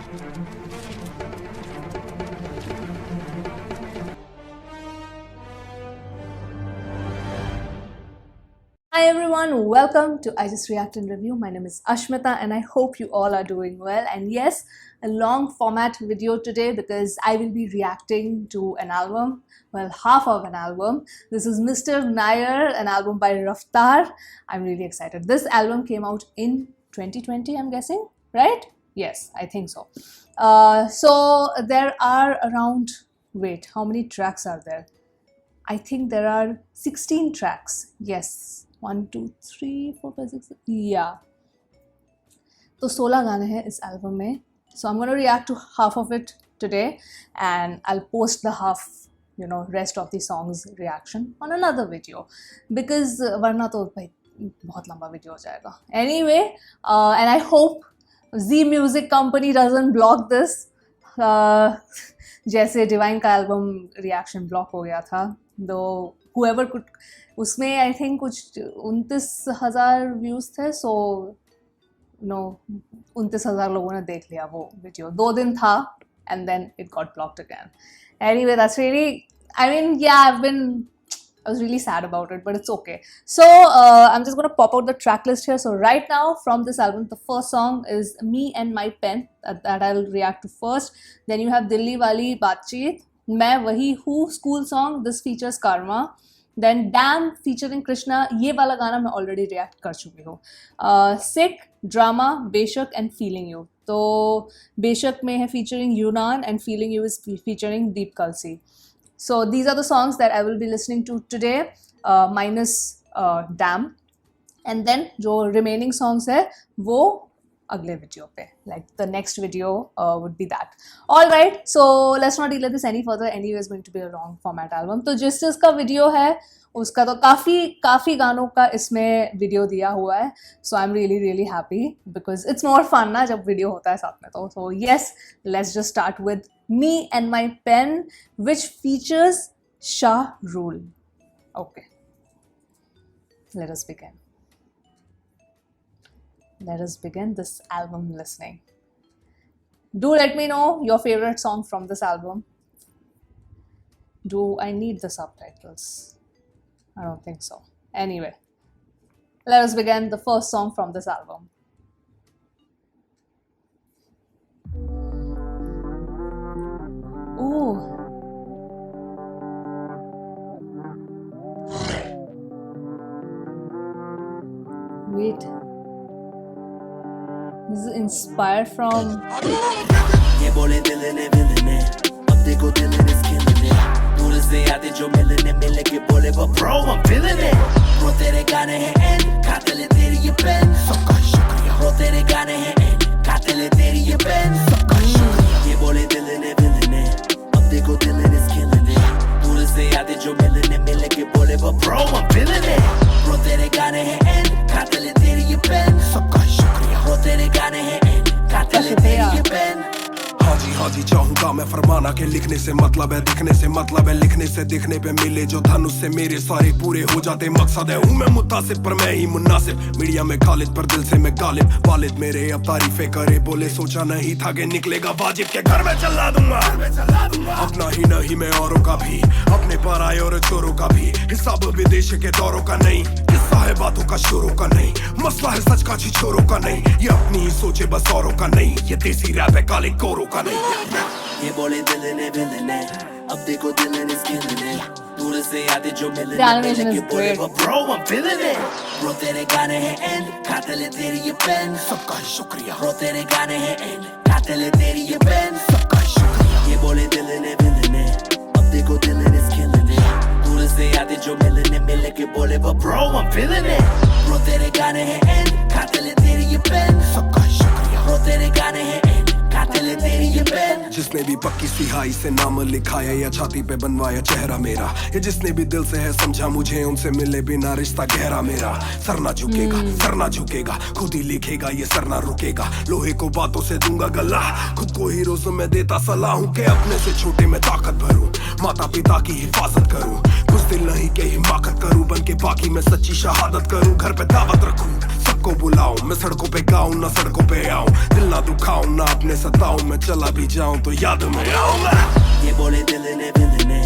Hi everyone, welcome to I Just React and Review. My name is Ashmita and I hope you all are doing well. And yes, a long format video today because I will be reacting to an album, well, half of an album. This is Mr. Nair, an album by Raftaar. I'm really excited. This album came out in 2020, I'm guessing, right? Yes, I think so. So there are around, wait, how many tracks are there? I think there are 16 tracks. Yes. 1, 2, 3, 4, 5, 6, yeah. तो 16 गाने हैं इस album में. So I'm going to react to half of it today and I'll post the half, rest of the songs reaction on another video because वरना तो भाई बहुत लंबा वीडियो हो जाएगा. Anyway, and I hope Z Music Company doesn't block this. जैसे divine का album reaction block हो गया था. Though whoever could, उसमें आई थिंक कुछ 29,000 व्यूज थे. सो 29,000 लोगों ने देख लिया वो वीडियो. 2 दिन था and then it got blocked again. Anyway, that's really, I was really sad about it, but it's okay. So I'm just going to pop out the track list here. So right now from this album, the first song is Me and My Pen that I'll react to first. Then you have Dilli Wali Baatcheet, मैं वही हूँ school song. This features Karma. Then Damn featuring Krishna, ये वाला गाना मैं already react कर चुकी हूँ. Sick, Drama, बेशक and Feeling You. तो बेशक में है featuring Yunan and Feeling You is featuring Deep Kalsi. So these are the songs that I will be listening to today, minus Damn. And then जो remaining songs है वो अगले video पे, like the next video would be that. All right, so let's not delay this any further. Anyway, it's going to be a long format album. तो जिस का video है उसका तो काफ़ी गानों का इसमें वीडियो दिया हुआ है. So I'm really happy because it's more fun ना जब वीडियो होता है साथ में तो. So yes, let's just start with Me and My Pen, which features Shah Rule. Okay, let us begin. Let us begin this album listening. Do let me know your favorite song from this album. Do I need the subtitles? I don't think so. Anyway, let us begin the first song from this album. Ooh. Wait. This is inspired from. ये बोले दिल ने अब देखो दिल ने killing it. दूर से आते जो मिलने के बोले वो bro I'm feeling it. Bro तेरे गाने हैं and कातिल तेरी ये पेन. सबका शुक्रिया. Bro तेरे गाने हैं and कातिल तेरी ये पेन. सबका शुक्रिया. ये बोले दिल ने अब देखो दिल ने killing it. दूर से आते जो मिलने के बोले वो bro I'm feeling it. Bro तेरे गाने हैं and कातिल तेरी ये पेन. सबका शुक्रिया. Bro तेरे गाने हैं and कातिल तेरी ये पेन. हाँ जी चाहूंगा मैं फरमाना के लिखने से मतलब है दिखने से मतलब है लिखने से दिखने पे मिले जो धन उससे मेरे सारे पूरे हो जाते. मकसद है हूँ मैं मुतासिब पर मैं ही मुनासिब. मीडिया में खालिद पर दिल से मैं गालिब. वालिद मेरे अब तारीफें करे बोले सोचा नहीं था कि निकलेगा वाजिब के घर में चला दूंगा. अपना ही नहीं मैं औरों का भी, अपने पर आए और चोरों का भी. हिसाब विदेश के दौरों का नहीं, किस्सा है बातों का शोरों का नहीं. मसला है सच का छिछोरों का नहीं. ये अपनी ही सोचे बस औरों का नहीं. ये देसी रैप है काले कोरों का नहीं. ये बोले दिल ने अब देखो दिल ने killing it. दूर से आते जो मिलने के बोले वो bro I'm feeling it. Bro तेरे गाने हैं and कातिल तेरी ये पेन. सबका शुक्रिया. Bro तेरे गाने हैं and कातिल तेरी ये पेन. सबका शुक्रिया. ये बोले दिल ने अब देखो दिल ने killing it. दूर से आते जो मिलने के बोले वो bro I'm feeling it. Bro तेरे गाने हैं and कातिल तेरी ये पेन. सबका शुक्रिया. Bro तेरे गाने हैं and कातिल तेरी ये पेन. जिसने भी पक्की सिहाई से नाम लिखाया या छाती पे बनवाया चेहरा मेरा, ये जिसने भी दिल से है समझा मुझे उनसे मिले बिना रिश्ता गहरा मेरा. सर ना झुकेगा सर ना झुकेगा, खुद ही लिखेगा ये सर ना रुकेगा. लोहे को बातों से दूंगा गला, खुद को ही रोज में देता सलाह हूँ के अपने से छोटे में ताकत भरूं. माता पिता की हिफाजत करूं, कुछ दिल नहीं के हिमाकत करूं. बन के बाकी मैं सच्ची शहादत करूं. घर पे दावत रखूं, सबको बुलाऊं, मैं सड़कों पे गाऊं ना सड़कों पे आऊं, दिल ना दुखाऊं ना अपने सताऊं, मैं चला भी जाऊं तो याद में आऊं मैं। ये बोले दिल ने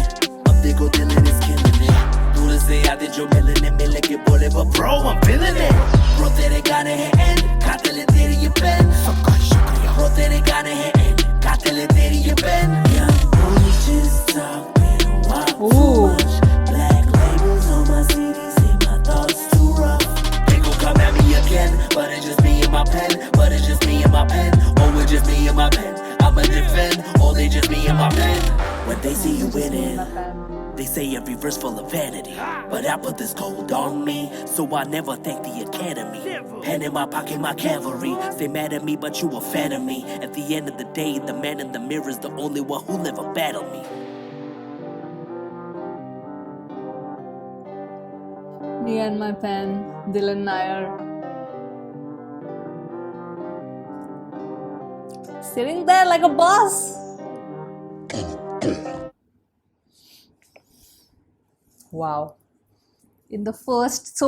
अब देखो दिल is killing it, दूर से आते जो मिलने के बोले but bro I'm feeling it, bro तेरे गाने हैं एंड कातिल है तेरी ये पेन, सबका शुक्रिया bro तेरे गाने हैं एंड कातिल है तेरी ये pen, young boys just talking wild too much, black labels on my CD say my thoughts too rough, they gon' come at me again, but it's just me and my pen, but it's just me and my pen, oh it's just me and my pen, I'ma defend, oh they just me and my pen, when they see you winning, they say every verse full of vanity, but I put this gold on me, so I never thank the academy. Pen in my pocket, my cavalry. Stay mad at me, but you a fan of me. At the end of the day, the man in the mirror is the only one who'll ever battle me. Me and my pen, Dylan Nair. Sitting there like a boss. Wow. In the first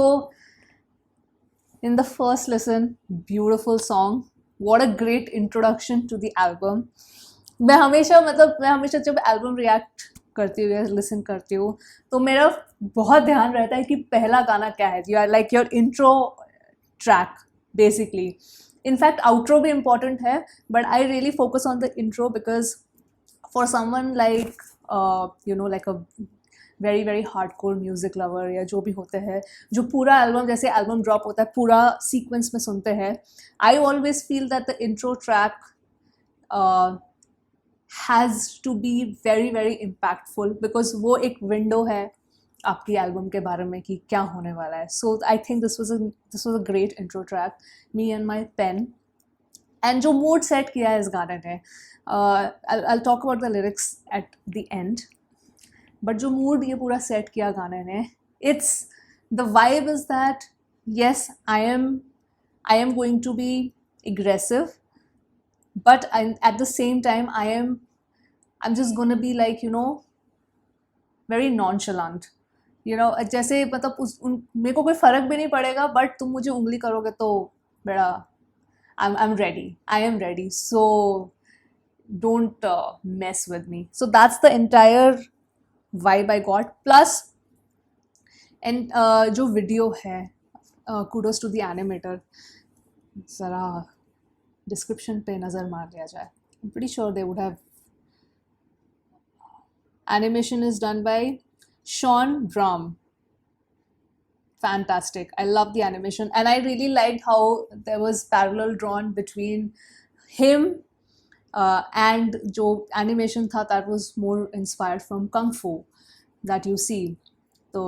listen, beautiful song. What a great introduction to the album. मैं हमेशा जब album react करती हूँ या listen करती हूँ तो मेरा बहुत ध्यान रहता है कि पहला गाना क्या है. You are like your intro track basically. In fact outro भी इम्पॉर्टेंट है but I really focus on the intro because for someone like like a very very hardcore music lover या जो भी होते हैं जो पूरा एल्बम जैसे एल्बम ड्रॉप होता है पूरा सीक्वेंस में सुनते हैं, I always feel that the intro track has to be very very impactful because वो एक विंडो है आपकी एल्बम के बारे में कि क्या होने वाला है. So I think this was a great intro track, me and my pen. And जो मूड सेट किया है इस गाने ने, I talk about the lyrics at the end, but जो मूड ये पूरा सेट किया गाने ने, it's the vibe is that yes I am going to be aggressive but at the same time I'm just gonna be like very nonchalant, जैसे मतलब मेरे को कोई फ़र्क भी नहीं पड़ेगा बट तुम मुझे उंगली करोगे तो बड़ा I'm ready, so don't mess with me. So that's the entire vibe I got. Plus and जो वीडियो है, kudos to the animator. ज़रा डिस्क्रिप्शन पे नज़र मार लिया जाए. I'm pretty sure they would have. Animation is done by Sean Brum. Fantastic. I love the animation and I really liked how there was parallel drawn between him and जो animation था that was more inspired from Kung Fu that you see. तो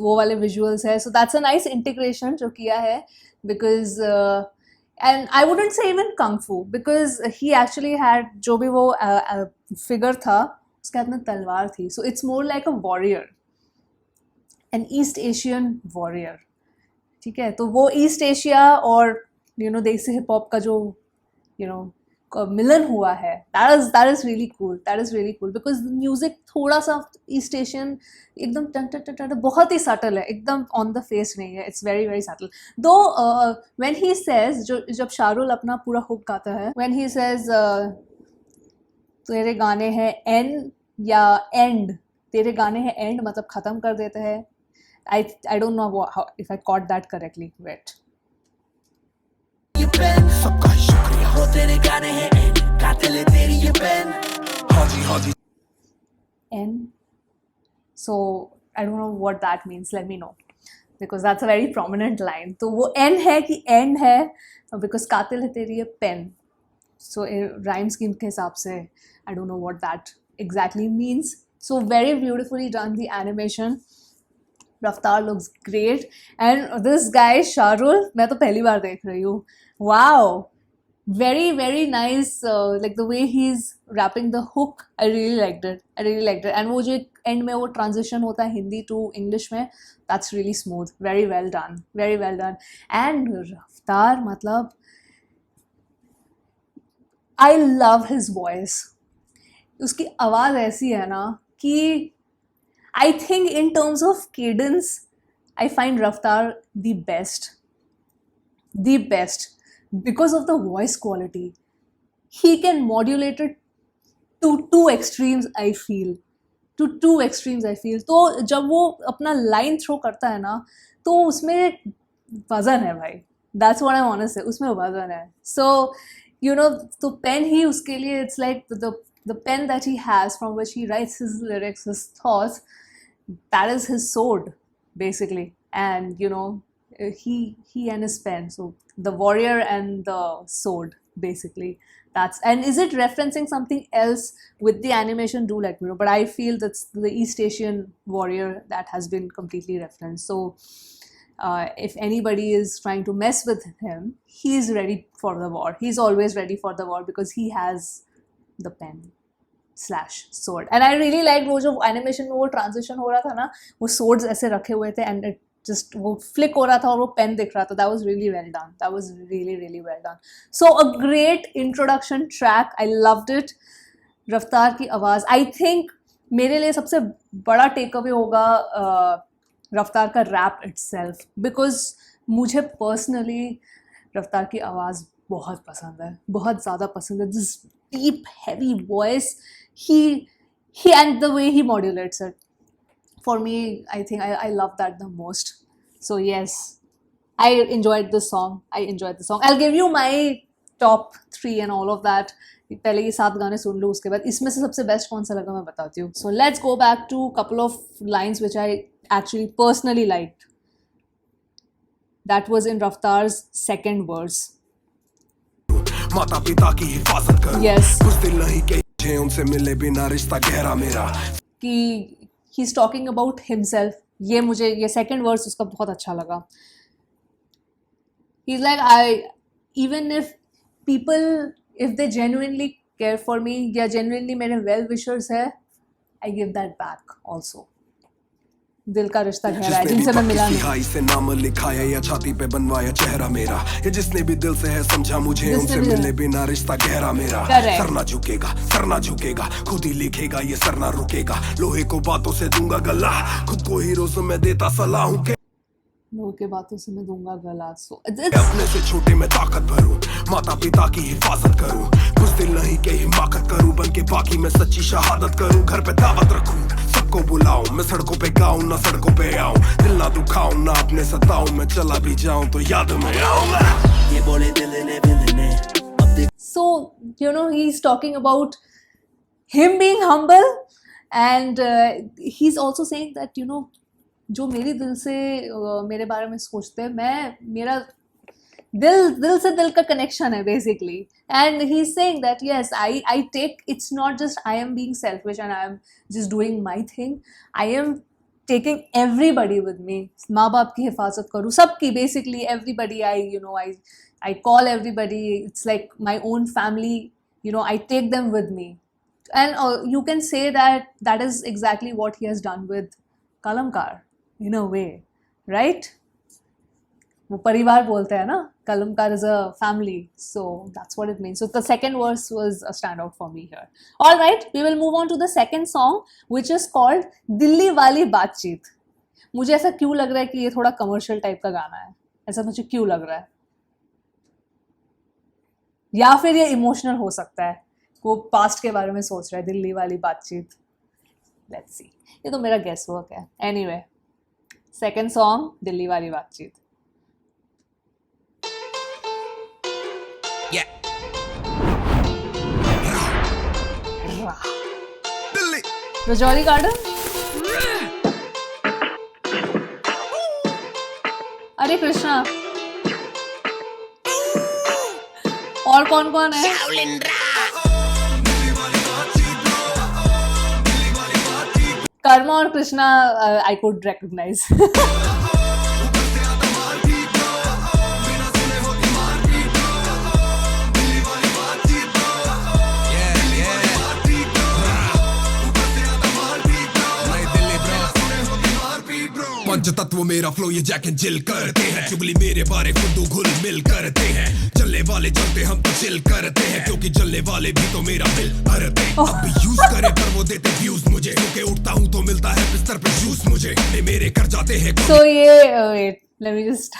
वो वाले visuals है. So that's a nice integration जो किया है because and I wouldn't say even Kung Fu because he actually had जो भी वो figure था उसके हाथ में तलवार थी. So it's more like a warrior, an East Asian warrior. ठीक है, तो वो ईस्ट एशिया और देसी हिप हॉप का जो मिलन हुआ है, that is really cool because the music थोड़ा सा ईस्ट एशियन एकदम टन बहुत ही सटल है, एकदम ऑन द फेस नहीं है. इट्स वेरी वेरी सटल दो. व्हेन ही सेज जब शाहरुल अपना पूरा हुक गाता है, व्हेन ही सेज तेरे गाने हैं एन या एंड, तेरे गाने हैं एंड मतलब ख़त्म कर देते हैं. I don't know if I caught that correctly. Wait. सबका शुक्रिया वो तेरे गाने हैं एंड कातिल है तेरी ये पेन. हाँ जी N. So I don't know what that means. Let me know because that's a very prominent line. तो वो N है कि end है because कातिल है तेरी ये पेन. So rhyme scheme के हिसाब से I don't know what that exactly means. So very beautifully done the animation. Raftaar looks great and this guy Shahrul मैं तो पहली बार देख रही हूँ. Wow, very very nice. Like the way he's rapping the hook, I really liked it. And वो जो end में वो transition होता है हिंदी to English में, that's really smooth. Very well done. And Raftaar मतलब I love his voice. उसकी आवाज़ ऐसी है ना कि I think in terms of cadence, I find Raftaar the best. the best because of the voice quality. He can modulate it to two extremes, I feel. To two extremes, I feel. तो जब वो अपना line throw करता है ना, तो उसमें वजन है भाई. That's what I want to say. उसमें वजन है. So, you know, तो पेन ही उसके लिए, it's like the pen that he has from which he writes his lyrics, his thoughts, that is his sword, basically. And, you know, he and his pen. So, the warrior and the sword, basically. And is it referencing something else with the animation? Do let me know. But I feel that's the East Asian warrior that has been completely referenced. So if anybody is trying to mess with him, he is ready for the war. He's always ready for the war because he has the pen/sword. And I really liked वो जो animation में वो transition हो रहा था ना, वो swords ऐसे रखे हुए थे and it just वो flick हो रहा था और वो pen दिख रहा था. That was really well done. That was really, really well done. So a great introduction track. I loved it. रफ्तार की आवाज़. I think मेरे लिए सबसे बड़ा टेक अवे होगा रफ्तार का रैप itself, because मुझे पर्सनली रफ्तार की आवाज़ बहुत पसंद है, बहुत ज़्यादा पसंद है. This deep, heavy voice, he and the way he modulates it. For me, I think I love that the most. So yes, I enjoyed the song. I'll give you my top 3 and all of that. पहले ये 7 गाने सुन लो, उसके बाद इसमें से सबसे best कौन सा लगा मैं बताती हूँ. So let's go back to couple of lines which I actually personally liked. That was in Raftar's second verse. माता पिता की हिफाजत करूं. Yes. कुछ दिल नहीं के उनसे मिले बिना रिश्ता गहरा मेरा. कि he's talking about himself. ये second verse उसका बहुत अच्छा लगा. He's like, even if people, if they genuinely care for me या genuinely मेरे well wishers है, I give that back also. दिल का रिश्ता गहरा है जिनसे मैं मिला नहीं. से नाम लिखाया या छाती पे बनवाया चेहरा मेरा, ये जिसने भी दिल से है समझा मुझे उनसे मिले बिना रिश्ता गहरा मेरा. सर ना झुकेगा खुद ही लिखेगा ये सर ना रुकेगा. लोहे को बातों से दूंगा गला, खुद को हीरोज में देता सलाह हूं के लोगों के बातों से मैं दूंगा गला. So अपने से छोटे में ताकत भरूं, माता पिता की हिफाजत करूं. कुछ दिल नहीं के हिमाकत करूं, बन के बाकी मैं सच्ची शहादत करूं. घर पे दावत रखूं, सबको बुलाऊं, मैं सड़कों पे गाऊं ना सड़कों पे आऊं. दिल ना दुखाऊं ना अपने सताऊं, मैं चला भी जाऊं तो याद में आऊंगा. ये बोले दिल ने दिल ने अब देख. So, you know, he's talking about him being humble, and he's also saying that, you know, जो मेरी दिल से मेरे बारे में सोचते हैं, मेरा दिल से दिल का कनेक्शन है basically. And he's saying that yes, I take, it's not just I am being selfish and I am just doing my thing. I am taking everybody with me. माँ बाप की हिफाजत करूँ, सबकी, basically everybody. I call everybody. It's like my own family. You know, I take them with me. And you can say that is exactly what he has done with Kalamkar. In a way, right? वो परिवार बोलते हैं ना, Kalamkar is a family, so that's what it means. So the second verse was a standout for me here. All right, we will move on to the second song, which is called Delhi वाली बातचीत. मुझे ऐसा क्यों लग रहा है कि ये थोड़ा कमर्शियल टाइप का गाना है? ऐसा मुझे क्यों लग रहा है? या फिर ये इमोशनल हो सकता है, वो पास्ट के बारे में सोच रहा है, दिल्ली वाली बातचीत. Let's see. ये तो मेरा गेस वर्क है. Anyway, second song, दिल्ली वाली बातचीत. रजौरी गार्डन. अरे कृष्णा, और कौन कौन है? कर्मा और कृष्णा आई कुड रिकॉग्नाइज. पंच तत्व मेरा फ्लो ये जैक एंड जिल करते हैं. चुगली मेरे बारे खुद घुल मिल करते हैं. चलने वाले चलते हम तो चिल करते हैं, क्योंकि चलने वाले भी तो मेरा बिल भरते. अब यूज करे पर वो देते व्यूज मुझे, क्योंकि उठता हूँ तो मिलता है बिस्तर पे जूस मुझे. मेरे कर जाते हैं. So ये wait, let me just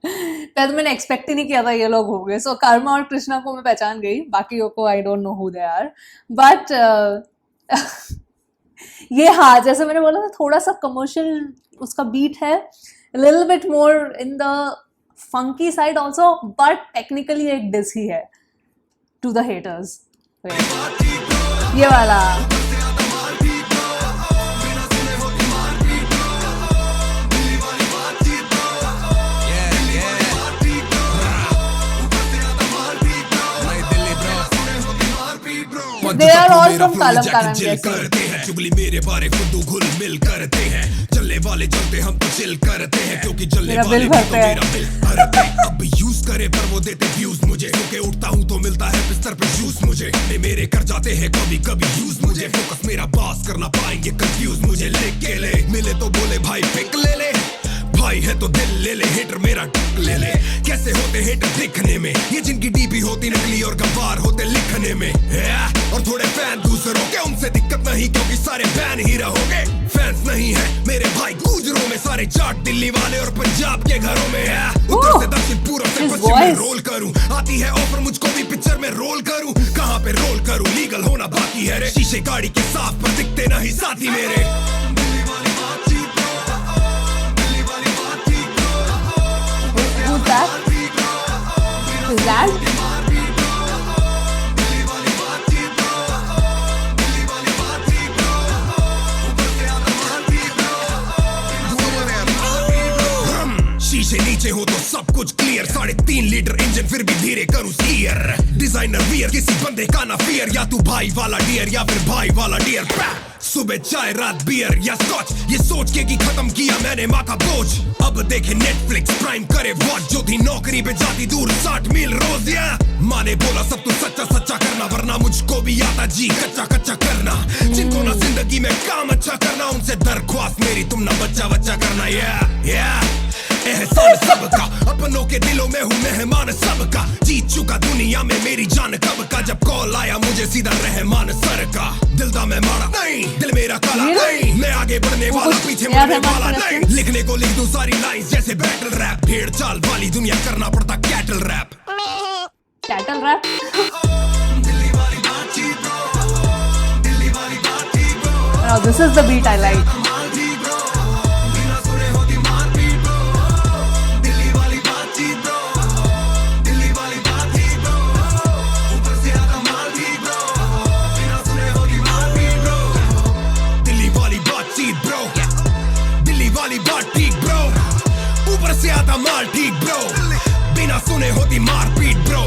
पहले तो मैंने एक्सपेक्ट ही नहीं किया था ये लोग होंगे. सो कर्मा और कृष्णा को मैं पहचान गई, बाकियों को I don't know who they are. But ये हाँ, जैसे मैंने बोला था थोड़ा सा कमर्शियल उसका बीट है, little bit more in the funky side also, but technically एक डिस ही है टू द हेटर्स. ये वाला They are all from Kalam Karan, करते हैं चुगली मेरे बारे खुद घुल मिल करते हैं, चलने वाले चलते हम तो चिल करते हैं, क्योंकि चलने मेरा वाले बिल भी तो भरते हैं. मेरा बिल भरते हैं. अब यूज करे पर वो देते व्यूज मुझे, क्योंकि उठता हूँ तो मिलता है बिस्तर पे जूस मुझे. मेरे कर जाते हैं कभी कभी यूज मुझे, फोकस मेरा पास करना पाएंगे कंफ्यूज मुझे. लिख के ले मिले तो बोले भाई पिक ले ले, भाई है तो दिल ले ले, हेटर मेरा टिक ले ले. कैसे होते हेटर दिखने में, ये जिनकी डीपी होती नकली और गवार होते लिखने में. और थोड़े फैन दूसरों के, उनसे दिक्कत नहीं क्योंकि सारे फैन ही रहोगे. फैंस नहीं है मेरे भाई गुजरों में, सारे चाट दिल्ली वाले और पंजाब के घरों में है. उत्तर से दक्षिण पूर्व से पश्चिम में रोल करूं, आती है ऑफर मुझको भी पिक्चर में रोल करूं. कहां पे रोल करूं, लीगल होना बाकी है रे. शीशे गाड़ी के साफ पर दिखते नहीं साथी मेरे. who's that? Who's that? शीशे नीचे हो तो सब कुछ क्लियर, 3.5 लीटर इंजन फिर भी धीरे करूं स्टीयर. डिजाइनर वियर किसी बंदे का ना फियर, या तू भाई वाला डियर या फिर भाई वाला डियर. सुबह चाय रात बियर या स्कॉच, ये सोच के कि खत्म किया मैंने माँ का बोझ. अब देखे नेटफ्लिक्स प्राइम करे वॉच, जो थी नौकरी पे जाती दूर 60 मील रोज. या माँ ने बोला सब तू सच्चा सच्चा करना, वरना मुझको भी आता जी कच्चा कच्चा करना. जिनको ना जिंदगी में काम अच्छा करना, उनसे दरख्वास्त मेरी तुम ना बच्चा बच्चा करना. या एहसान सबका, अपनों के दिलों में हूँ मेहमान सबका. जीत चुका दुनिया में मेरी जान कब का, जब कॉल आया मुझे सीधा रहमान सर का. दिल दा मैं मारा नहीं, दिल मेरा काला नहीं, मैं आगे बढ़ने वाला पीछे मुड़ने वाला नहीं. लिखने को लिख दूं सारी लाइंस जैसे बैटल रैप, भेड़ चाल वाली दुनिया करना पड़ता कैटल रैप. कैटल rap. Now this is the beat I like. ऊपर से आता माल ठीक ब्रो, बिना सुने होती मारपीट ब्रो.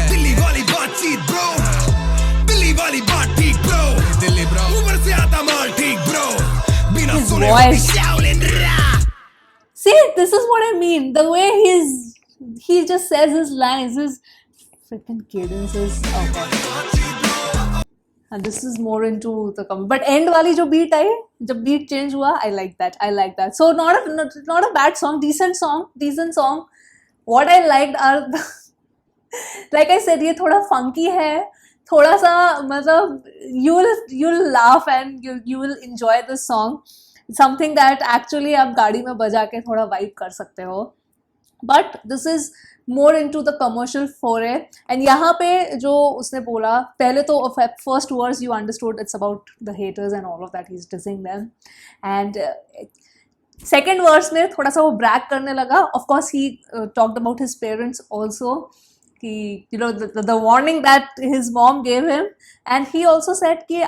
दिल्ली वाली बातचीत ब्रो, दिल्ली वाली बात ठीक ब्रो. दिल्ली ब्रो ऊपर से आता माल ठीक ब्रो, बिना सुने होती Shaolin rap. See, this is what I mean. The way he just says his lines, his freaking cadences. Okay. And this is more into the but end वाली जो beat आई, जब beat change हुआ, I like that. I like that. So not a bad song, decent song. What I liked are like I said, ये थोड़ा funky है, थोड़ा सा मतलब you'll laugh and you will enjoy this song. Something that actually आप गाड़ी में बजा के थोड़ा vibe कर सकते हो. But this is more into the commercial foray. And यहाँ पे जो उसने बोला, पहले तो first verse you understood it's about the haters and all of that, he's dissing them. And second verse में थोड़ा सा वो brag करने लगा. Of course he talked about his parents also, कि you know the warning that his mom gave him. And he also said कि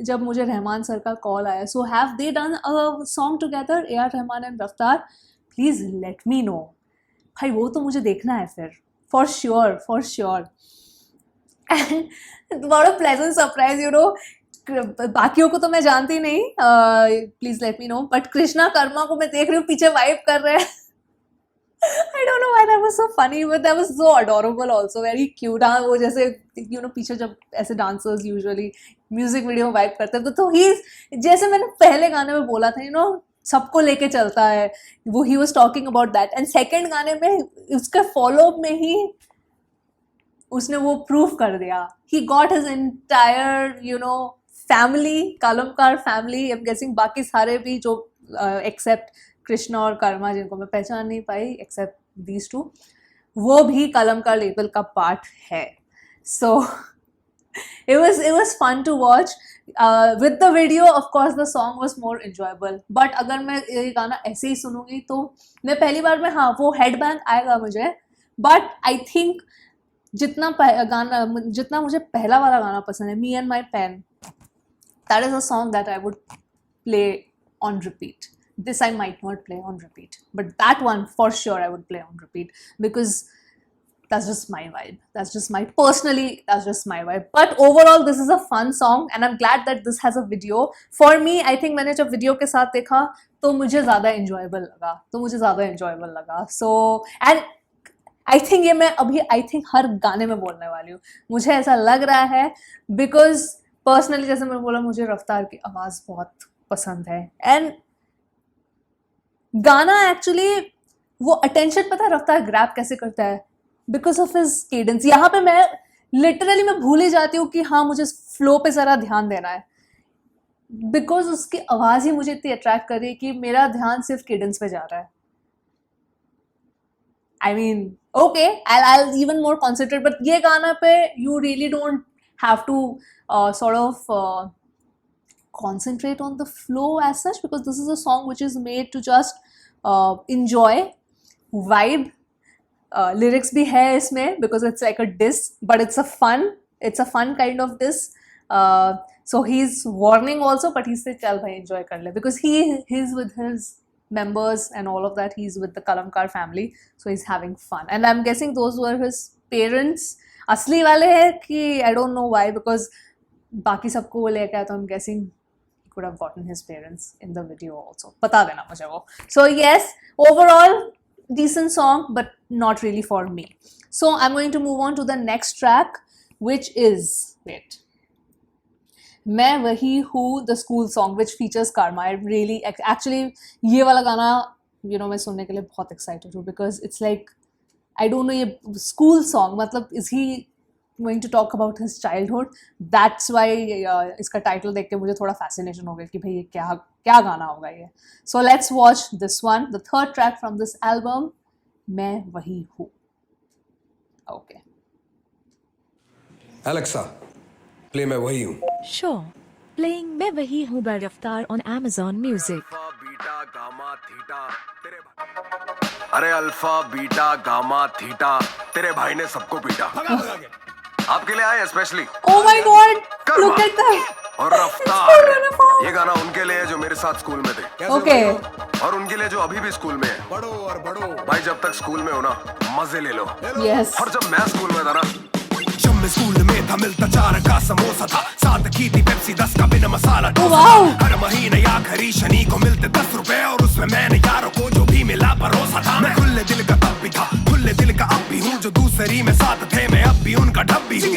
जब मुझे रहमान सर का कॉल आया, so have they done a song together, A.R. Rahman and Raftaar? Please let me know. भाई वो तो मुझे देखना है फिर, for sure. And what a pleasant surprise, you know. बाकियों को तो मैं जानती नहीं, please let me no, but Krishna Karma को मैं देख रही हूँ पीछे वाइब कर रहे हैं. I don't know why that was so funny, but that was so adorable also, very cute. हाँ, वो जैसे you know पीछे जब ऐसे dancers usually म्यूजिक वीडियो में वाइब करते हैं, तो ही जैसे मैंने पहले गाने में बोला था, you know सबको लेके चलता है वो. He was talking about that. And second गाने में उसके फॉलो अप में ही उसने वो प्रूव कर दिया. He got his entire you know family, Kalamkaar family, I am guessing बाकी सारे भी जो एक्सेप्ट कृष्णा और कर्मा जिनको मैं पहचान नहीं पाई एक्सेप्ट दीज टू, वो भी कलम का लेबल का पार्ट है. सो it was fun to watch. With the video, of course, the song was more enjoyable. But अगर मैं ये गाना ऐसे ही सुनूंगी तो मैं पहली बार में हाँ वो headbang आएगा मुझे. But I think जितना मुझे पहला वाला गाना पसंद है, Me and My Pen, that is a song that I would play on repeat. This I might not play on repeat, but that one for sure I would play on repeat because that's just my vibe. That's just my vibe. But overall, this is a fun song and I'm glad that this has a video. For me, I think मैंने जब video के साथ देखा तो मुझे ज़्यादा enjoyable लगा. So, and I think ये मैं अभी हर गाने में बोलने वाली हूँ. मुझे ऐसा लग रहा है because personally जैसे मैंने बोला मुझे रफ्तार की आवाज़ बहुत पसंद है. And गाना actually वो attention पता है रफ्तार grab कैसे करता है? Because of his cadence. यहाँ पे मैं literally मैं भूल ही जाती हूँ कि हाँ मुझे flow पे ज़रा ध्यान देना है. Because उसकी आवाज़ ही मुझे इतनी attract कर रही है कि मेरा ध्यान सिर्फ cadence पे जा रहा है. I mean, okay, I'll even more concentrate. But ये गाना पे you really don't have to sort of concentrate on the flow as such because this is a song which is made to just enjoy, vibe. Lyrics भी है इसमें because it's like a diss, but it's a fun kind of diss. So he's warning also, but he said चल भाई enjoy कर ले because he's with his members and all of that. He's with the Kalamkar family, so he's having fun. And I'm guessing those were his parents. असली वाले हैं कि I don't know why because बाकी सबको वो लेके आया तो I'm guessing he could have gotten his parents in the video also. बता देना मुझे वो. So yes, overall decent song, but not really for me. So I'm going to move on to the next track, which is मैं वही हूँ, the school song, which features Karma. I really actually ये वाला गाना मैं सुनने के लिए बहुत excited हूँ because it's like I don't know ये school song मतलब is he going to talk about his childhood? That's why इसका title देख के मुझे थोड़ा fascination हो गया कि भाई ये क्या गाना होगा ये. So let's watch this one, the third track from this album, मैं वही हूँ. Okay. Alexa, play मैं वही हूँ. Sure. Playing मैं वही हूँ by Raftaar on Amazon Music. अरे अल्फा बीटा गामा थीटा तेरे भाई ने सबको पीटा. आपके लिए आए specially. Oh my God! Look at that. और रफ्तार ये गाना उनके लिए जो मेरे साथ स्कूल में थे. Okay. और उनके लिए जो अभी भी स्कूल में है. बढ़ो भाई जब तक स्कूल में हो ना मजे ले लो. Yes. और जब मैं स्कूल में था ना जब मैं स्कूल में था मिलता 4 का समोसा था साथ की थी पेप्सी 10 का बिना मसाला डोसा. हर महीने या खरी शनि को मिलते 10 रुपए और उसमें मैंने यारों को जो भी मिला परोसा था. मैं खुले दिल का तब भी था खुले दिल का अब भी हूँ जो दूसरी में साथ थे मैं अब भी उनका ढब भी हूँ.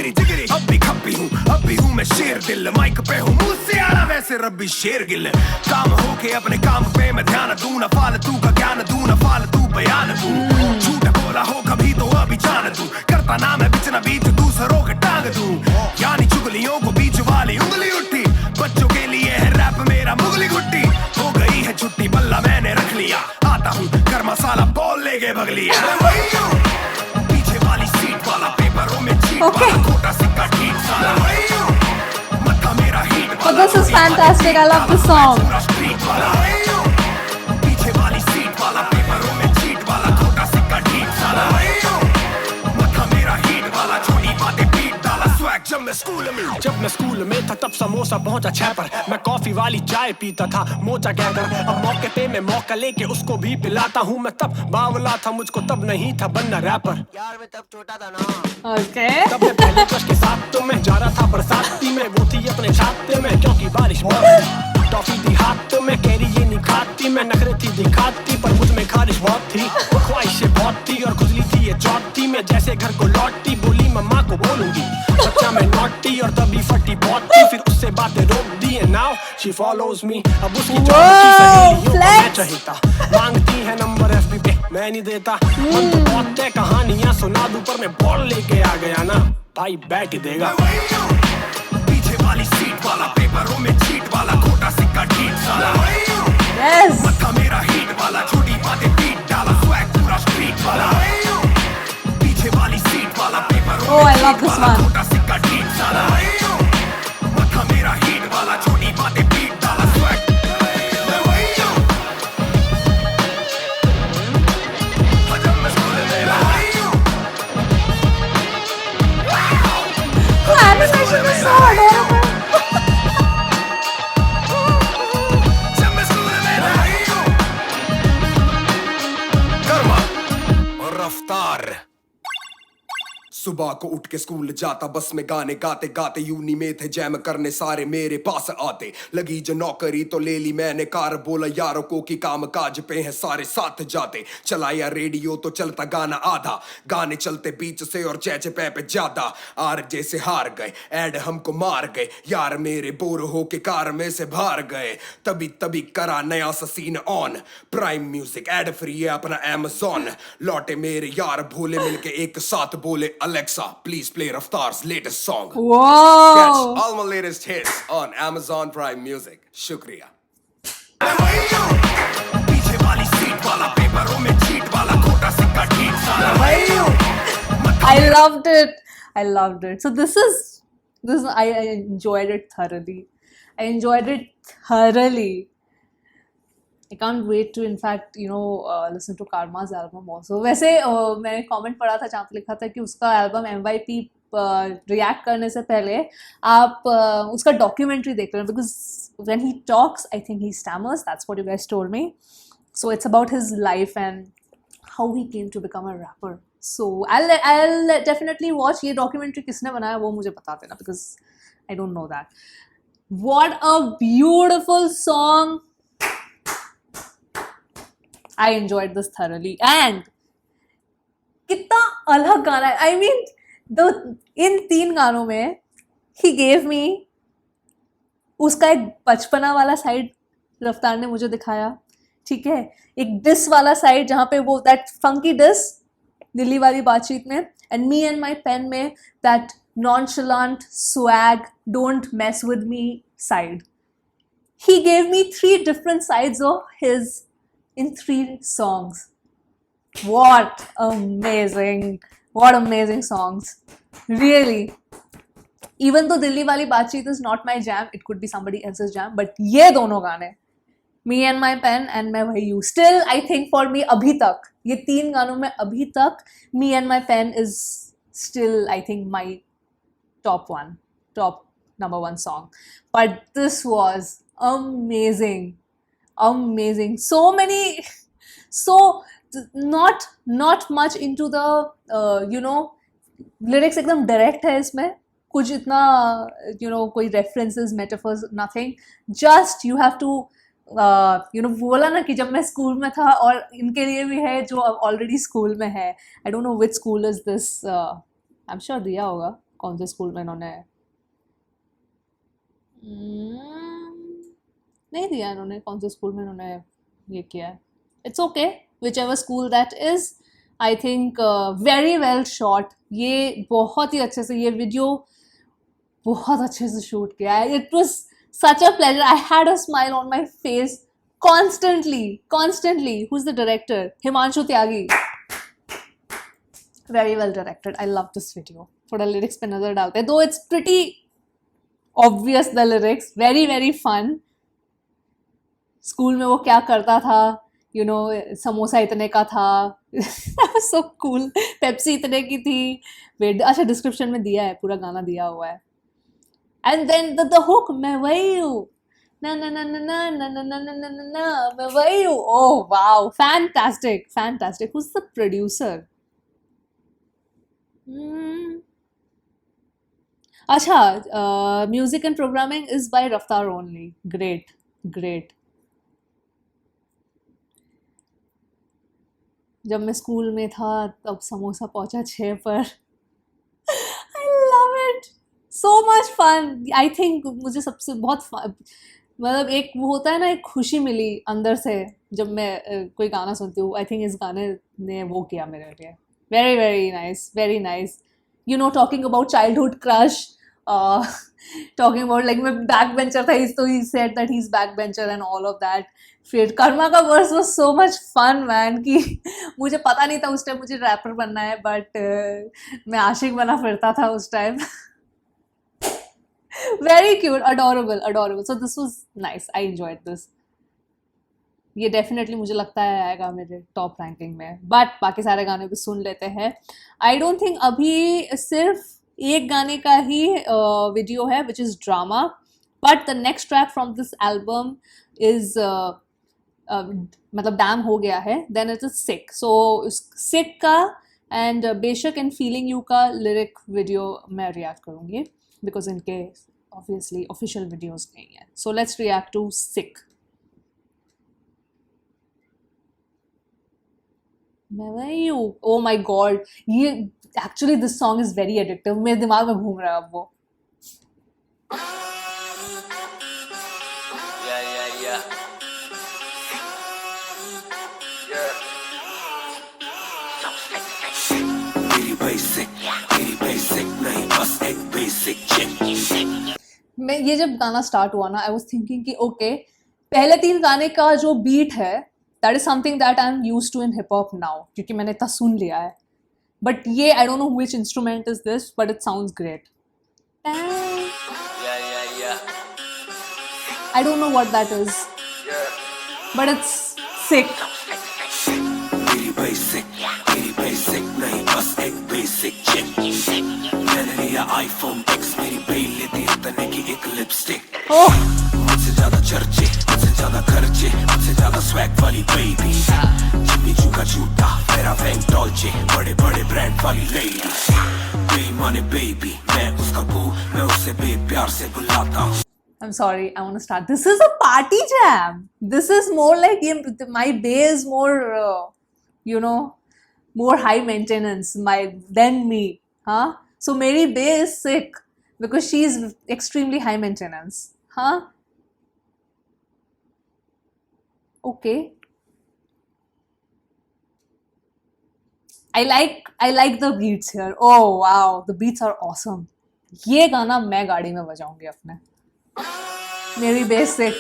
अब भी खप्पी हूँ अब भी हूँ मैं शेर दिल माइक पे हूँ मुझसे आला वैसे रब्बी शेर गिल. काम हो के अपने काम पे मैं ध्यान दूं ना फालतू का ज्ञान दूं ना फालतू बयान दूं. झूठ बोला हो कभी तो अभी जान दूं करता ना मैं बिच ना बीच दूसरों के टांग दूं. यानी चुगलियों को बीच वाली उंगली उठी बच्चों के लिए है रैप मेरा मुगली गुट्टी. हो गई है छुट्टी बल्ला मैंने रख लिया आता हूँ कर मसाला बॉल ले गए बगलिया. पीछे वाली सीट वाला पेपरों में चीट वाला खोटा सिक्का ठीक साला. मत्था मेरा heat But this is fantastic. I love this song. पीछे वाली सीट वाला पेपरों में चीट वाला खोटा सिक्का ठीक साला. मत्था मेरा हीट वाला छोटी बातें पीट डाला स्वैग. जब मैं स्कूल में था तब समोसा पहुंचा 6 पर. मैं कॉफी वाली चाय पीता था मोचा कहकर. अब मौके पे मैं मौका लेके उसको भी पिलाता हूँ. मैं तब बावला था मुझको तब नहीं था बनना रैपर. यार मैं तब छोटा था ना. Okay. तब मैं पहले क्रश के साथ तो मैं जा रहा था बरसाती में. वो थी अपने छाते में क्योंकि बारिश बहुत टॉफी दी हाथ तो मैं कैरी ये नहीं खाती. मैं नखरे थी दिखाती पर मुझ में खारिश बहुत थी. ख्वाहिशें बहुत थी और खुजली थी ये चौथी में. जैसे घर को लौटती बोली मम्मा को बोलूंगी बच्चा मैं नॉटी और तभी फटी बहुत थी. फिर उससे बातें रोक दी है नाउ शी फॉलोज मी. अब उसकी की सहेलियों को मैं चाहता. मांगती है नंबर FB पे मैं नहीं देता. मन तो बहुत है कहानियां सुना दूं पर मैं बॉल लेके आ गया ना भाई बैठ ही देगा. पीछे वाली सीट वाला, पेपरों में चीट वाला, खोटा सिक्का ठीक साला। Yes. मत्था मेरा हीट वाला, छोटी बातें पीट डाला, स्वैग पूरा स्ट्रीट वाला। पीछे वाली सीट वाला, पेपरों Oh, में I love चीट this वाला, one. खोटा सिक्का ठीक साला। मत्था मेरा हीट वाला, छोटी बातें पीट डाला, स्वैग। हजम में स्कूल मेरा, The animation is so adorable. जब मैं स्कूल मेरा, कर्मा और रफ्तार। सुबह को उठ के स्कूल जाता, बस में गाने गाते गाते, यूनी में थे जैम करने सारे मेरे पास आते। लगी जो नौकरी तो ले ली मैंने कार, बोला यारों को कि काम काज पे है सारे साथ जाते। चलाया रेडियो तो चलता गाना आधा, गाने चलते बीच से और चैचे पे ज्यादा। आर जैसे हार गए, ऐड हमको मार गए, यार मेरे बोर हो के कार में से बाहर गए। तभी तभी करा नया सा scene on, prime music ad free है अपना Amazon। लौटे मेरे यार भोले मिलके एक साथ बोले, Alexa, please play Raftar's latest song. Catch Whoa. all my latest hits on Amazon Prime Music. शुक्रिया। पीछे वाली सीट वाला, पेपरों में चीट वाला, खोटा सिक्का ठीक साला। I loved it. I loved it. So this I enjoyed it thoroughly. I enjoyed it thoroughly. I can't wait to, in fact, listen to Karma's album also. वैसे मैंने comment पढ़ा था जहाँ पे लिखा था कि उसका एल्बम MYP रिएक्ट करने से पहले आप उसका डॉक्यूमेंट्री देख लेना, because when he talks, I think he stammers. That's what you guys told me. So it's about his life and how he came to become a rapper. So I'll definitely watch. ये documentary किसने बनाया वो मुझे बता देना, because I don't know that. What a beautiful song. I enjoyed this thoroughly. And कितना अलग गाना है. I mean, इन 3 गानों में he gave me उसका एक बचपना वाला साइड रफ्तार ने मुझे दिखाया, ठीक है, एक डिस वाला साइड जहाँ पे वो दैट फंकी डिस दिल्ली वाली बातचीत में, and me and my pen में that nonchalant swag don't mess with me side. He gave me 3 different sides of his in 3 songs. What amazing songs. Really. Even though Dilli Wali Baatcheet is not my jam, it could be somebody else's jam, but ये दोनों गाने, Me and My Pen and मैं वही हूँ, still I think for me अभी तक ये 3 गानों में अभी तक Me and My Pen is still I think my top number 1 song. But this was amazing. So not much into the lyrics एकदम direct है इसमें, कुछ इतना कोई references, metaphors, nothing. Just you have to बोला ना कि जब मैं स्कूल में था, और इनके लिए भी है जो ऑलरेडी स्कूल में है. I don't know which school is this. I'm sure दिया होगा कौन से स्कूल में इन्होंने नहीं दिया, इन्होंने कौन से स्कूल में इन्होंने ये किया है. It's okay, whichever school that is. I think very well shot. ये बहुत ही अच्छे से, ये वीडियो बहुत अच्छे से शूट किया है. It was such a pleasure. I had a smile on my face constantly. Who's the director? Himanshu Tyagi. Very well directed. I love this video. थोड़ा lyrics पे नजर डालते हैं, though it's pretty obvious the lyrics. Very very fun. School में वो क्या करता था, समोसा इतने का था. That was so cool. Pepsi इतने की थी. वेट, अच्छा डिस्क्रिप्शन में दिया है, पूरा गाना दिया हुआ है. And then the hook, मैं वही हूँ, ना ना ना ना ना ना ना ना ना ना ना, मैं वही हूँ. Oh wow, fantastic. Who's the producer? अच्छा, music and programming is by Raftar only. Great. जब मैं स्कूल में था तब समोसा पहुंचा 6 पर. I love it. So much fun. I think मुझे सबसे बहुत मतलब एक वो होता है ना, एक खुशी मिली अंदर से जब मैं कोई गाना सुनती हूँ. I think इस गाने ने वो किया मेरे लिए. Very nice. Talking about childhood crush. talking about like मैं backbencher था, so he said that he's backbencher and all of that. फिर कर्मा का verse was so much fun man कि मुझे पता नहीं था उस टाइम मुझे रैपर बनना है, but मैं आशिक बना फिरता था उस time. Very cute, adorable. So this was nice. I enjoyed this. ये डेफिनेटली मुझे लगता है आएगा मेरे टॉप रैंकिंग में, बट बाकी सारे गाने भी सुन लेते हैं. आई डोंट थिंक अभी सिर्फ एक गाने का ही वीडियो है which is drama, but the next track from this album is मतलब डैम हो गया है, then it is sick. So sick का एंड बेशक एंड फीलिंग यू का लिरिक वीडियो मैं रिएक्ट करूँगी बिकॉज इनके ऑब्वियसली ऑफिशियल वीडियोज नहीं है. So let's react to sick. Oh my god, ये actually this song is very addictive. मेरे दिमाग में घूम रहा है अब वो. मैं ये जब गाना स्टार्ट हुआ ना, आई वॉज थिंकिंग कि ओके पहले 3 गाने का जो बीट है that is something that I'm used to in hip hop now क्योंकि मैंने इतना सुन लिया है. But ये I don't know which instrument is this, but it sounds great. I don't know what that is, but it's sick. मेरी basic नहीं बस एक basic chick. मैंने लिया iPhone X, मेरी बेल लेती इतने की एक lipstick. Oh. मुझसे ज़्यादा चर्चे, मुझसे ज़्यादा खर्चे, मुझसे ज़्यादा swag वाली baby. जिम्मी चू का जूता, मेरा वैंक डॉल्चे, बड़े बड़े ब्रांड वाली lady. बेईमाने baby, मैं उसका बू, मैं उसे बेप्यार से बुलाता हूँ. I'm sorry, I want to start. This is a party jam. This is more like my bay is more, you know, more high maintenance than me. Huh? So Mary Bay is sick because she is extremely high maintenance. Huh? Okay. I like the beats here. Oh wow, the beats are awesome. ये गाना मैं गाड़ी में बजाऊंगी अपने. मेरी basic.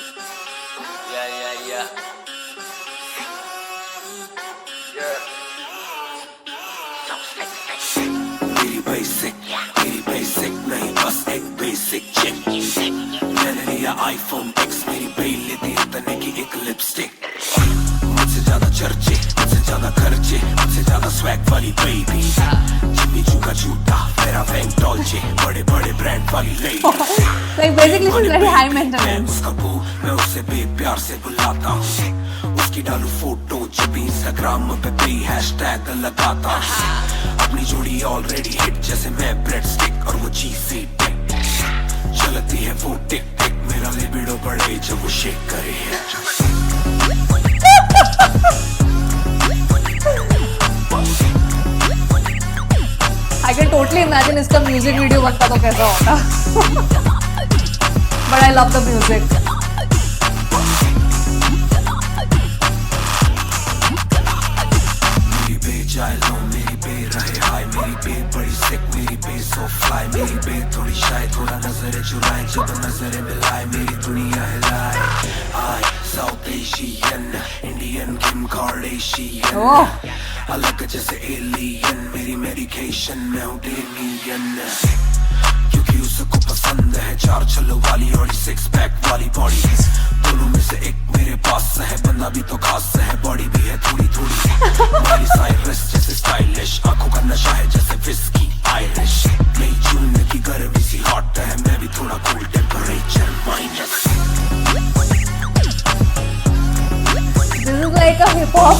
मेरी basic नहीं बस एक बेसिक चिक. मैंने लिया iPhone X, मेरी बेल लेती इतने की एक लिपस्टिक. मुझसे ज्यादा चर्चे, मुझसे ज्यादा खर्चे, मुझसे ज्यादा स्वैग वाली बेबी. जिम्मी चू का जूता, मेरा वैंक डॉल्चे, बड़े बड़े ब्रांड वाली lady. Like basically she's very high maintenance. उसका बू, मैं उसे बेप्यार से बुलाता हूँ. उसकी डालू फोटो जब भी इंस्टाग्राम पे भी हैशटैग लगाता हूँ. अपनी जोड़ी ऑलरेडी हिट जैसे मैं ब्रेड स्टिक और वो चीज़ी टिक. चलती है वो टिक टिक, मेरा लिबिडो बढ़े जब वो शेक करे. I can totally imagine इसका म्यूजिक वीडियो बनता तो कैसा होता. But I love the music. मेरी बे जाए लो, मेरी बे रहे हाय, मेरी बे बड़ी सिक, मेरी बे सो फ्लाई. मेरी बे थोड़ी शाय, थोड़ा नजरें चुराए, जब नजरें मिलाए मेरी दुनिया हिलाए. हाय साउथ एशियन, इंडियन किम कार्डेशियन. अलग जैसे एलियन, मेरी मेडिकेशन मैं हूँ डेमियन. क्योंकि उसको पसंद है 4 छल्लों वाली और 6 पैक वाली बॉडी. दोनों में से एक मेरे पास है, बंदा भी तो खास है, बॉडी भी है थोड़ी थोड़ी. मेरी साइरस जैसे स्टाइलिश, आंखों का नशा है जैसे विस्की आयरिश. मेरी जून की गर्मी सी हॉट है, मैं भी थोड़ा cool temperature minus. This is like a hip hop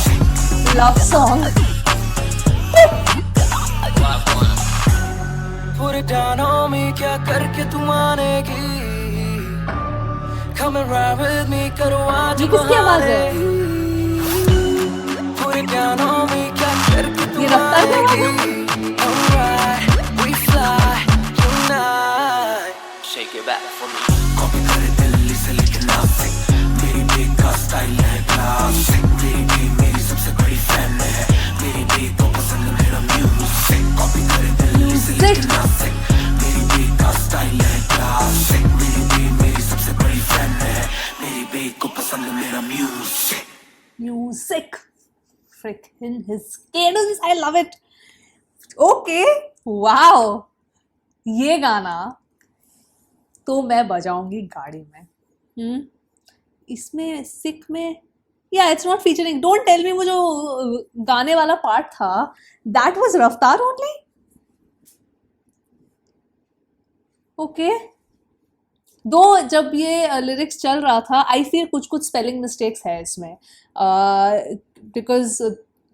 love song. Put it down on me, क्या करके तू मानेगी? Come and ride with me, करो आज ये किसकी आवाज है? Put it down on me, क्या करके तू ये रफ्तार की आवाज है? मानेगी? Alright, we fly tonight. Shake it back for me. Copy करे दिल्ली से लेके नासिक, मेरी बे का स्टाइल है क्लासिक. मेरी बे मेरी सबसे बड़ी फैन है, मेरी बे को पसंद मेरा म्यूजिक. कॉपी करे दिल्ली से लेके नासिक, मेरी बे का स्टाइल है classic. freaking his cadence, I love it. Okay, wow. ये गाना तो मैं बजाऊंगी गाड़ी में. इसमें सिख में या it's not featuring. Don't tell me वो जो गाने वाला पार्ट था that was Raftaar only. Okay, though जब ये लिरिक्स चल रहा था आई फील कुछ कुछ स्पेलिंग मिस्टेक्स है इसमें, because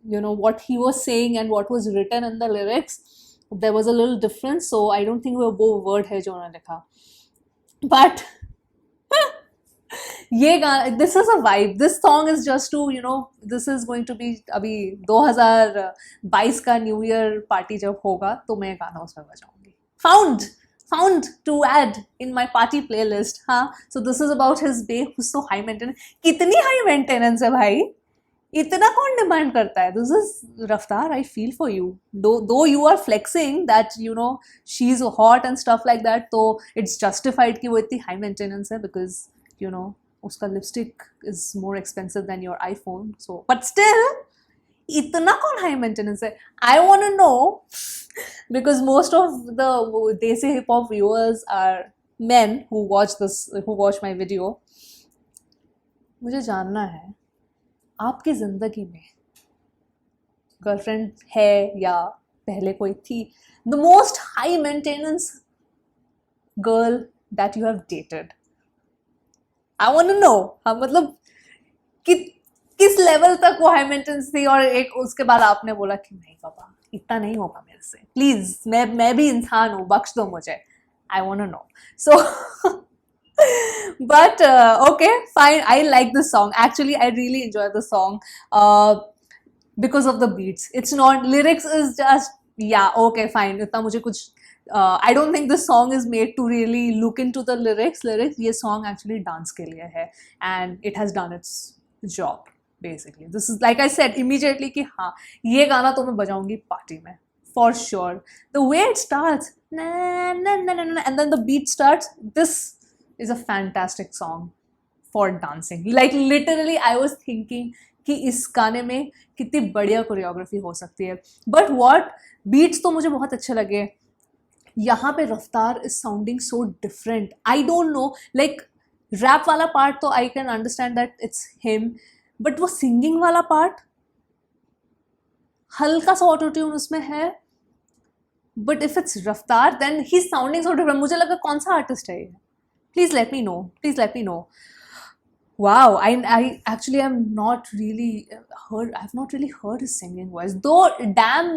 you know what he was saying and what was written in the lyrics, there was a little difference, so I don't think वो word है जो उन्होंने लिखा. But ये गाना, this is a vibe, this song is just to, you know, this is going to be अभी 2022 का new year party जब होगा तो मैं गाना उसमें बजाऊंगी. Found to add in my party playlist. हाँ, so this is about his bae who's so high maintenance. कितनी high maintenance है भाई, इतना कौन डिमांड करता है. This is Raftaar, I feel for you. Though you are flexing that you know she is hot and stuff like that, तो it's justified कि वो इतनी हाई मेंटेनेंस है बिकॉज यू नो उसका lipstick is more expensive than your iPhone. So but still इतना कौन high maintenance है. I want to know because most of the desi hip hop viewers are men who watch my video. मुझे जानना है आपकी जिंदगी में गर्लफ्रेंड है या पहले कोई थी, the most high maintenance girl that you have dated. I want to know. हाँ, मतलब किस लेवल तक वो हाई मेंटेनेंस थी और एक उसके बाद आपने बोला कि नहीं बाबा इतना नहीं होगा मेरे से, प्लीज मैं भी इंसान हूँ, बख्श दो मुझे. I want to know. So but okay, fine, I like this song. Actually, I really enjoy the song because of the beats. It's not, lyrics is just, yeah, okay, fine. इतना मुझे कुछ I don't think this song is made to really look into the lyrics. ये song actually dance के लिए है and it has done its job basically. This is like I said immediately कि हाँ ये गाना तो मैं बजाऊंगी पार्टी में for sure. The way it starts, na na na na na, and then the beat starts. This is a fantastic song for dancing. Like literally I was thinking कि इस गाने में कितनी बढ़िया कोरियोग्राफी हो सकती है. But what, beats तो मुझे बहुत अच्छे लगे. यहाँ पे रफ्तार is sounding so different. I don't know, like rap वाला part तो I can understand that it's him, but वो singing वाला part हल्का सा ऑटो ट्यून उसमें है. But if it's रफ्तार then he's sounding so different. मुझे लगा कौन सा आर्टिस्ट है ये. Please let me know. Please let me know. Wow, I actually am not really I've not really heard his singing voice. Though Damn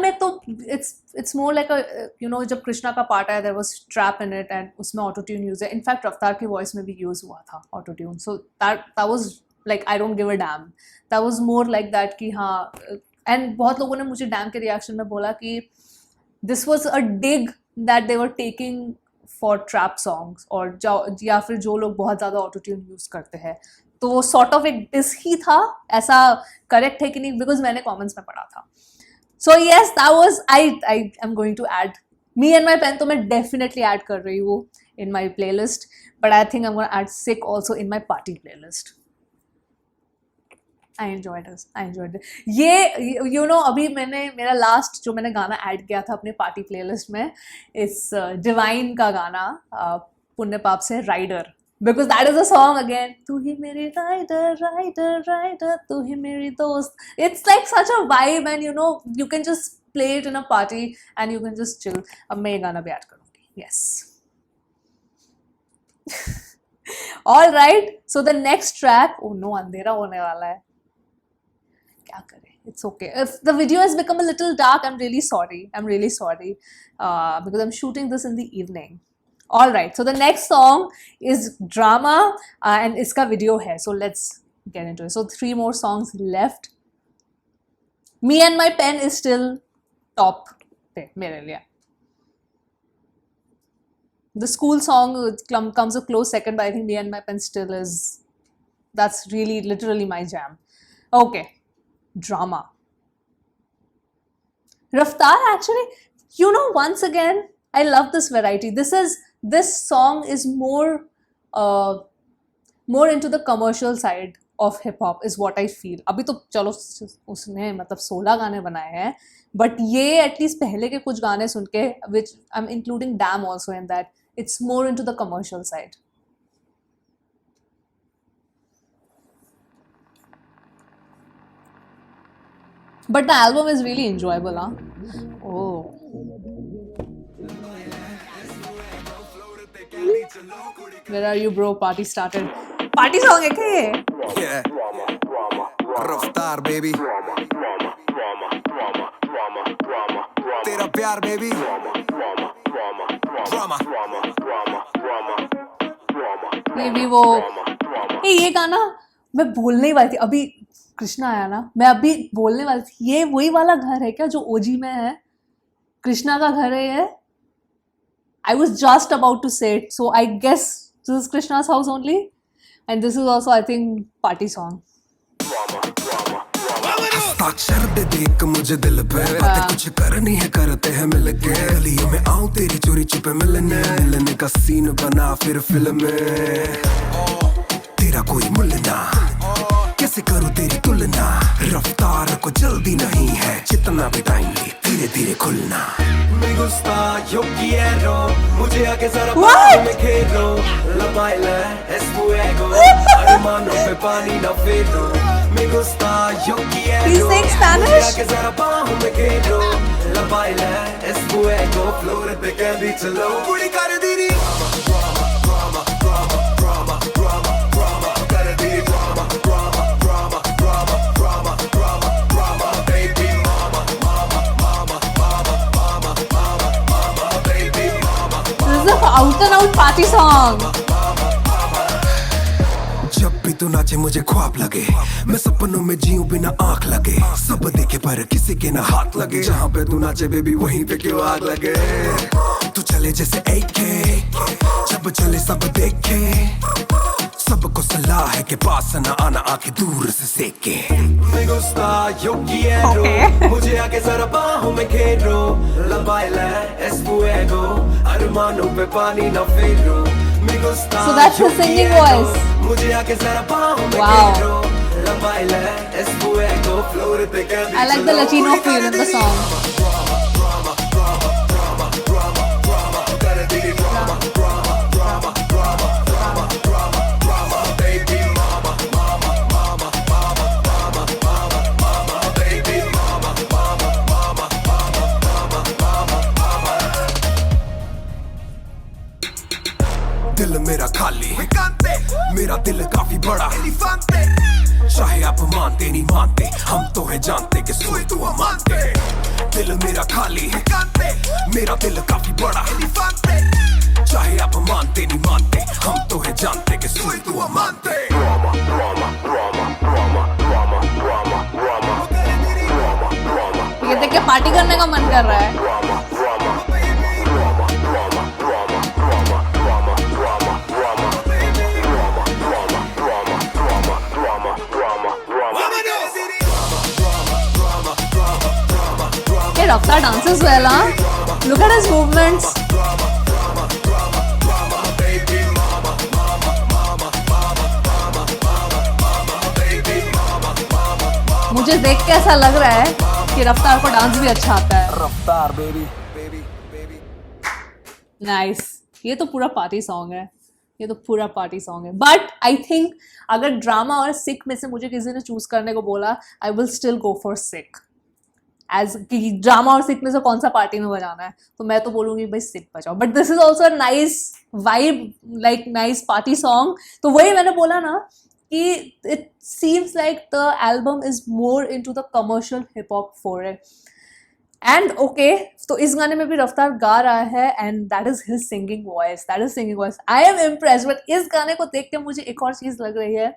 में तो it's more like a you know जब कृष्णा का पार्ट आया there was trap in it and उसमें auto tune use है. In fact रफ्तार की voice में भी use हुआ था auto tune. So that was like I don't give a damn. That was more like that कि हाँ. And बहुत लोगों ने मुझे डैम के रिएक्शन में बोला कि this was a dig that they were taking for trap songs, और या फिर जो लोग बहुत ज़्यादा ऑटो ट्यून यूज़ करते हैं, तो वो सॉर्ट ऑफ एक डिस ही था. ऐसा करेक्ट है कि नहीं, बिकॉज मैंने कॉमेंट्स में पढ़ा था. So yes that was I am going to add me and my pen. तो मैं डेफिनेटली ऐड कर रही हूँ in my playlist, but I think I am gonna add sick also in my party playlist. I enjoyed it. ये you know अभी मेरा last जो मैंने गाना ऐड किया था अपने पार्टी प्लेलिस्ट में, इस डिवाइन का गाना पुण्य पाप से rider, because that is a song again. तू ही मेरी राइडर, तू ही मेरी दोस्त. It's like such a vibe and you know you can just play it in a party and you can just chill. अब मैं ये गाना भी ऐड करूँगी. Yes. All right. So the next track, oh no, अंधेरा होने वाला है. क्या करें? It's okay. If the video has become a little dark, I'm really sorry. Because I'm shooting this in the evening. All right. So the next song is Drama, and iska video hai. So let's get into it. So 3 more songs left. Me and My Pen is still top pe mere liye. The school song comes a close second, but I think Me and My Pen still is. That's really literally my jam. Okay. Drama. Raftaar actually, you know, once again, I love this variety. This song is more into the commercial side of hip hop is what I feel. अभी तो चलो उसने मतलब 16 गाने बनाए हैं, but ये at least पहले के कुछ गाने सुन के, which I'm including Damn also in that, it's more into the commercial side. But the album is really enjoyable, huh? Oh. Where are you, bro? Party started. Party song है क्या ये? Yeah. रफ्तार baby. तेरा प्यार baby. Drama. ये भी वो ये गाना मैं बोलने ही वाली थी अभी, कृष्णा आया ना, मैं अभी बोलने वाली थी, ये वही वाला घर है क्या जो ओजी में है? कृष्णा का घर है ये? I was just about to say it, so I guess this is Krishna's house only, and this is also I think party song. हस्ताक्षर दे देख मुझे दिल पे, बातें कुछ करनी है करते हैं मिलके, गलियों में आऊं तेरी चोरी छुपे मिलने का सीन बना फिर फिल्म में, तेरा कोई मुल्ल ना, कैसे करूं तेरी तुलना, रफ्तार को जल्दी नहीं है, जितना भी टाइम ले धीरे धीरे खुलना, me gusta yo quiero, मुझे आके जरा बाहों में घेरो, la baila es fuego, hermano पे पानी ना फेरो, me gusta yo quiero, He sings Spanish? मुझे आके जरा बाहों में घेरो, la baila es fuego, flores पे कैदी चलो, पूरी कर दीदी, Out and out party song. जब भी तू नाचे मुझे ख्वाब लगे, मैं सपनों में जीऊं बिना आंख लगे, सब देखे पर किसी के ना हाथ लगे, जहाँ पे तू नाचे बेबी वहीं पे क्यों आग लगे, तू चले जैसे AK, जब चले सब देखे, सबको सलाह है कि पास न आना आके दूर से सेके, me gusta yo quiero, मुझे आके जरा बाहों में घेरो, la baila es fuego, hermano पे पानी ना फेरो, me gusta So that's his singing voice. मुझे आके जरा बाहों में Wow. घेरो, la baila es fuego, flores पे कैदी I like the Latino feel in the song. दिल मेरा खाली, मेरा दिल काफी बड़ा, चाहे आप मानते नहीं मानते, हम तो है जानते कि सोए तू मानते, दिल मेरा खाली, मेरा दिल काफी बड़ा, चाहे आप मानते नहीं मानते, हम तो है जानते कि सोए तू मानते, ये देख के पार्टी करने का मन कर रहा है. Hey, Raftaar dances well, huh? Look at his movements. मुझे देख के ऐसा लग रहा है कि रफ्तार को डांस भी अच्छा आता है. रफ्तार बेबी बेबी बेबी, नाइस. ये तो पूरा पार्टी सॉन्ग है, ये तो पूरा पार्टी सॉन्ग है. बट आई थिंक अगर ड्रामा और सिक में से मुझे किसी ने चूज करने को बोला, I will still go for sick. As कि ड्रामा और सिक में से कौन सा पार्टी में बजाना है, तो मैं तो बोलूंगी भाई सिक बजाओ. But this is also nice vibe, like nice party song. तो वही मैंने बोला ना कि it seems like the album is more into the commercial hip hop for it. And okay, तो इस गाने में भी रफ्तार गा रहा है, and that is his singing voice, that is singing voice. I am impressed. But इस गाने को देख के मुझे एक और चीज लग रही है,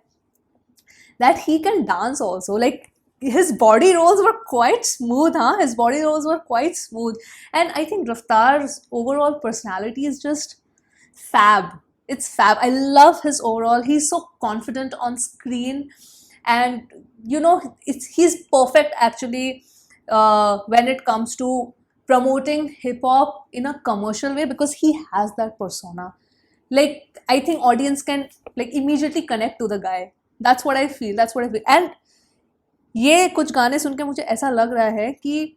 that he can dance also. Like his body rolls were quite smooth, huh? His body rolls were quite smooth. And I think Raftaar's overall personality is just fab. It's fab. I love his overall. He's so confident on screen. And, you know, he's perfect actually when it comes to promoting hip-hop in a commercial way, because he has that persona. Like, I think audience can like immediately connect to the guy. That's what I feel. And ये कुछ गाने सुन के मुझे ऐसा लग रहा है कि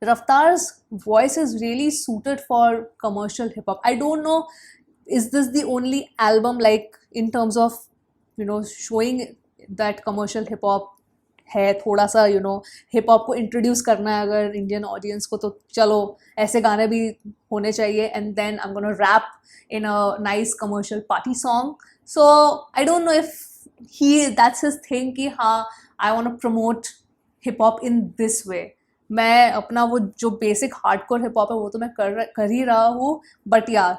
Raftaar's voice is really suited for commercial hip hop. I don't know, is this the only album like in terms of, you know, showing that commercial hip hop है, थोड़ा सा, you know, hip hop को introduce करना है अगर Indian audience को, तो चलो ऐसे गाने भी होने चाहिए. And then I'm gonna rap in a nice commercial party song. So I don't know if that's his thing कि हाँ I want to promote hip hop in this way. मैं अपना वो जो बेसिक हार्डकोर हिप हॉप है वो तो मैं कर ही रहा हूँ, बट या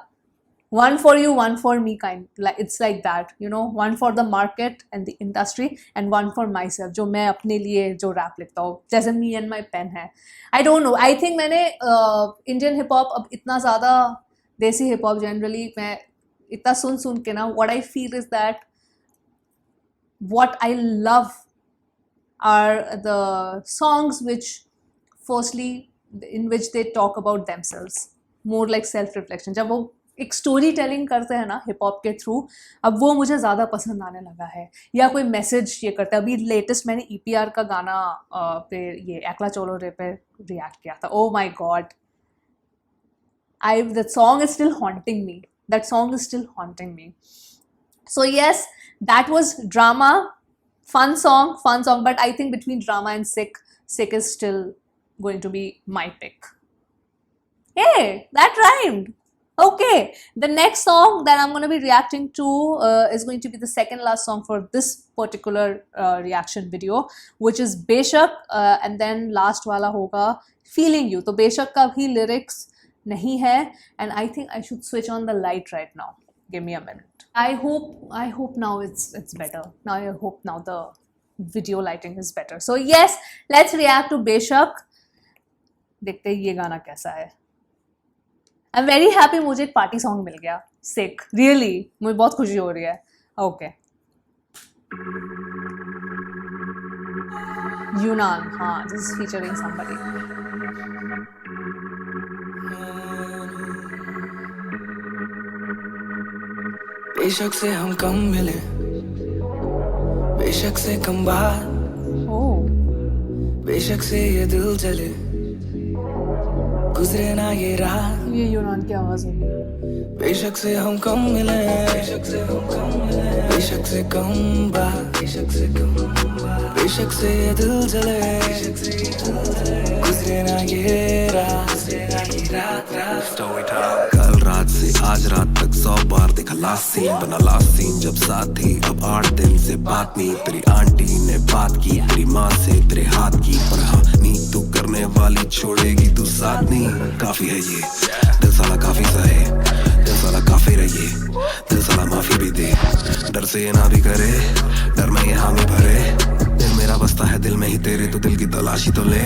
one for you, one for me kind, like it's like that, you know, one for the market and the industry and one for myself, जो मैं अपने लिए जो रैप लिखता हूँ, जैसे Me and My Pen है. I don't know, I think मैंने इंडियन हिप हॉप अब इतना ज़्यादा, देसी हिप हॉप जनरली मैं इतना सुन के ना, what I feel is that what I love are the songs which firstly in which they talk about themselves, more like self reflection. जब वो एक स्टोरी टेलिंग करते हैं ना हिप हॉप के थ्रू, अब वो मुझे ज़्यादा पसंद आने लगा है, या कोई मैसेज ये करता है. अभी लेटेस्ट मैंने EPR का गाना पे ये एकला चोलो रे पे रिएक्ट किया था. ओ माई God, that song is still haunting me. So yes, that was Drama. Fun song, but I think between Drama and Sick is still going to be my pick. Hey, that rhymed. Okay, the next song that I'm going to be reacting to is going to be the second last song for this particular reaction video, which is Beshak, and then last wala hoga Feeling You. तो Beshak का भी lyrics नहीं है, and I think I should switch on the light right now. Give me a minute. I hope now it's better. Now I hope now the video lighting is better. So yes, let's react to Beshak. देखते हैं ये गाना कैसा है. I'm very happy मुझे एक party song मिल गया. Sick, really, मुझे बहुत खुशी हो रही है. Okay. Yunan, हाँ, this is featuring somebody. बेशक से हम कम मिले, बेशक से कम बात, बेशक से ये दिल जले, गुजरे ना ये रात. ये यूनान की आवाज है. बेशक से हम कम मिले, बेशक से कम बात, बेशक से ये दिल जले, गुजरे ना ये रात. कल रात से आज रात तक 100 बार देखा लास्ट सीन, बना लास्ट सीन जब साथ थी. अब 8 दिन से बात नहीं, तेरी आंटी ने बात की, तेरी माँ से तेरे हाथ की, पर हाँ नहीं तू करने वाली छोड़ेगी तू साथ नहीं. काफी है ये दिल साला, काफी सा है दिल साला, काफी रहिए दिल साला, माफी भी दे. डर से ये ना भी करे, डर में ये हामी भरे. दिल मेरा बसता है दिल में ही तेरे, तो दिल की तलाशी तो ले.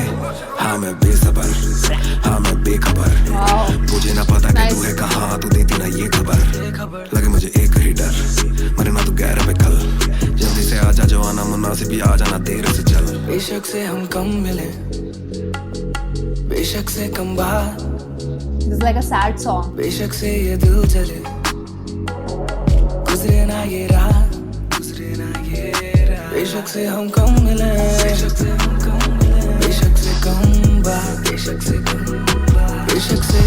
हाँ मैं बेसबर, हाँ मैं बेखबर, मुझे ना पता कि तू है कहाँ, तू देती ना ये खबर. लगे मुझे एक ही डर, मरे ना तू गैर पे कल. जल्दी से आजा, जो आना मुनासिब भी आ जाना, देर से चल. बेशक से हम कम मिले, बेशक से कम बात, This is like a sad song. बेशक से ये दिल जले, गुजरे ना ये रात, बेशक से हम कम मिले, बेशक से कम बात, बेशक से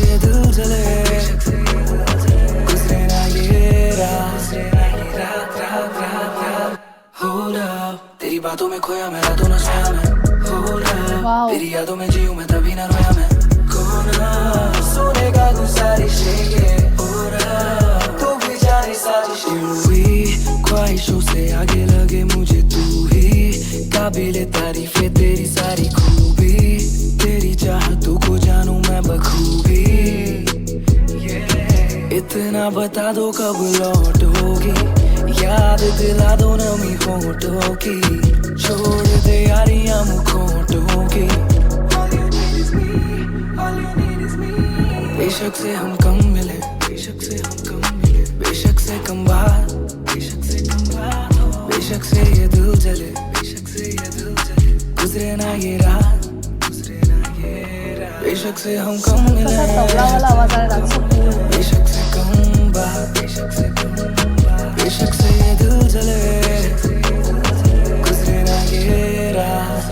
ये दिल जले, गुजरे ना ये रात. Hold up, तेरी बातों में खोया मैं, रातों ना सोया मैं. Hold up, तेरी यादों में जीऊं मैं, तभी ना रोया मैं. कोना सोने का गुजारिश है, तू भी जाने साजिश हुई. ख्वाहिशों से आगे लगे मुझे तू ही, काबिले तारीफ है तेरी सारी खूबी. तेरी चाहतों को जानूं मैं बखूबी. इतना बता दो कब लौटोगी, याद दिला दो नमी होठों की. छोड़ दे यारियां मुखोटों की. बेशक से हम कम मिले, बेशक से कम बात, बेशक से ये दिल जले, गुजरे ना ये रात. बेशक से हम कम मिले, तबला वाला आवाज आ रहा है. बेशक से कम बात, बेशक से ये दिल जले गुजरे ना ये रात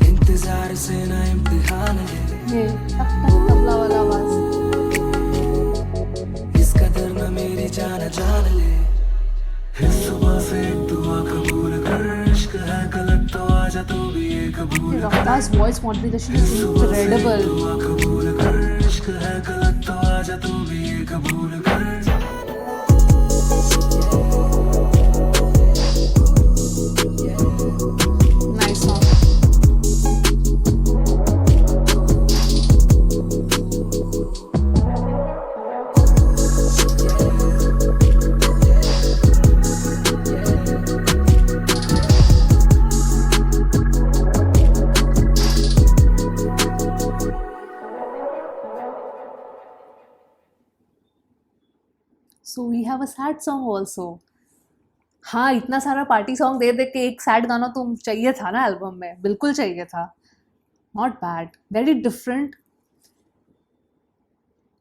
इंतजार से ना इम्तिहान ले ये तबला वाला आवाज इस कदर न मेरी जान जान ले इस सुबह से एक दुआ कबूल कर इश्क है गलत तो आजा तू भी ये कबूल Raftaar's voice modulation is incredible. दुआ कबूल कर इश्क है गलत तो आजा तू भी ये कबूल कर Nice song. So we have a sad song also. हाँ, इतना सारा पार्टी सॉन्ग दे दे के एक सैड गाना तो चाहिए था ना एल्बम में, बिल्कुल चाहिए था. Not bad, very different.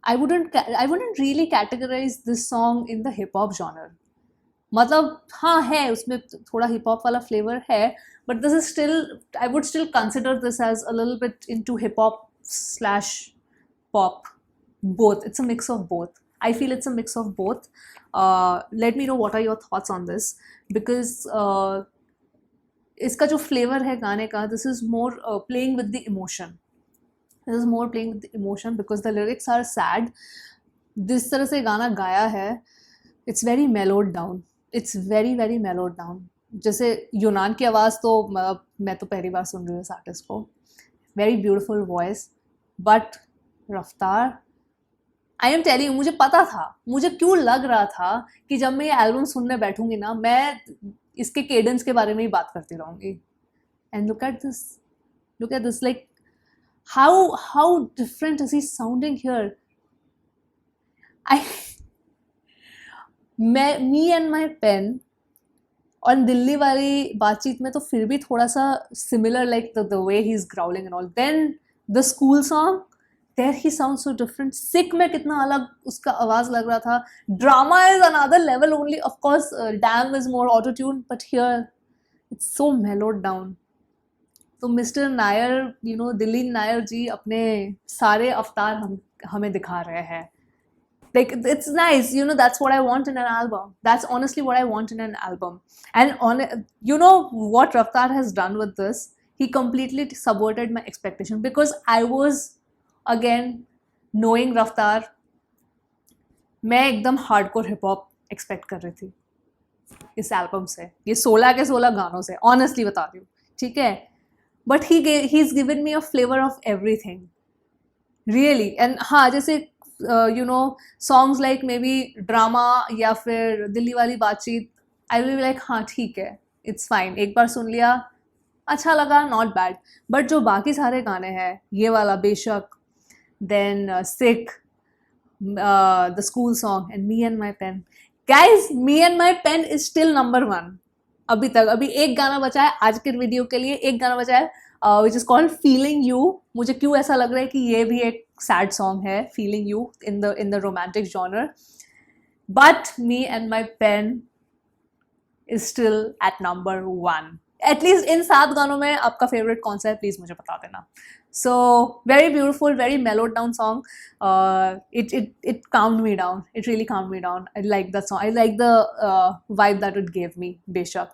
I wouldn't really categorize this song in the hip hop genre. मतलब हाँ है उसमें थोड़ा हिप हॉप वाला फ्लेवर है, but this is still, I would still consider this as a little bit into hip hop / pop. Both. It's a mix of both. I feel it's a mix of both. Let me know what are your thoughts on this, because इसका जो flavour है गाने का, this is more playing with the emotion. This is more playing with the emotion because the lyrics are sad. जिस तरह से गाना गाया है, it's very mellowed down. It's very very mellowed down. जैसे यूनान की आवाज़ तो मैं तो पहली बार सुन रही हूँ इस आर्टिस्ट को. Very beautiful voice, but रफ्तार, आई एम टेलिंग यू, मुझे पता था, मुझे क्यों लग रहा था कि जब मैं ये एल्बम सुनने बैठूंगी ना, मैं इसके केडेंस के बारे में ही बात करती रहूंगी. And look at this, like how different is he sounding here. Me and my pain और दिल्ली वाली बातचीत में तो फिर भी थोड़ा सा similar, like the way he is growling and all. Then the school song, there he sounds so different. Sick में कितना अलग उसका आवाज लग रहा था. Drama is another level only. Of course, Damn is more auto-tuned, but here it's so mellowed down. तो mister Nair, Delhi Nayar जी अपने सारे अवतार हमें दिखा रहे हैं. Like, it's nice, that's what I want in an album. That's honestly what I want in an album. And what Raftaar has done with this, he completely subverted my expectation, because I was, again, knowing Raftaar, मैं एकदम hardcore hip hop expect कर रही थी इस album से, ये 16 के 16 गानों से, ऑनेस्टली बता रही हूँ, ठीक है. But he is given me a flavour of everything, really. And हाँ, जैसे songs like may be drama या फिर दिल्ली वाली बातचीत, आई विल बी लाइक हाँ ठीक है, इट्स फाइन, एक बार सुन लिया, अच्छा लगा, नॉट बैड. बट जो बाकी सारे गाने हैं, ये वाला बेशक, then Sick, the school song, and Me and My Pen. Guys, Me and My Pen is still number 1. अभी तक, अभी एक गाना बचा है आज के वीडियो के लिए, एक गाना बचा है which is called Feeling You. मुझे क्यों ऐसा लग रहा है कि ये भी एक सैड सॉन्ग है, Feeling You, in the romantic genre. But Me and My Pen is still at number 1. At least in 7 गानों में आपका फेवरेट कौन सा है, प्लीज़ मुझे बता देना. So very beautiful, very मेलोड down song. It calmed me down. It really calmed me down. I like that song. I like the vibe that it gave me. बेशक,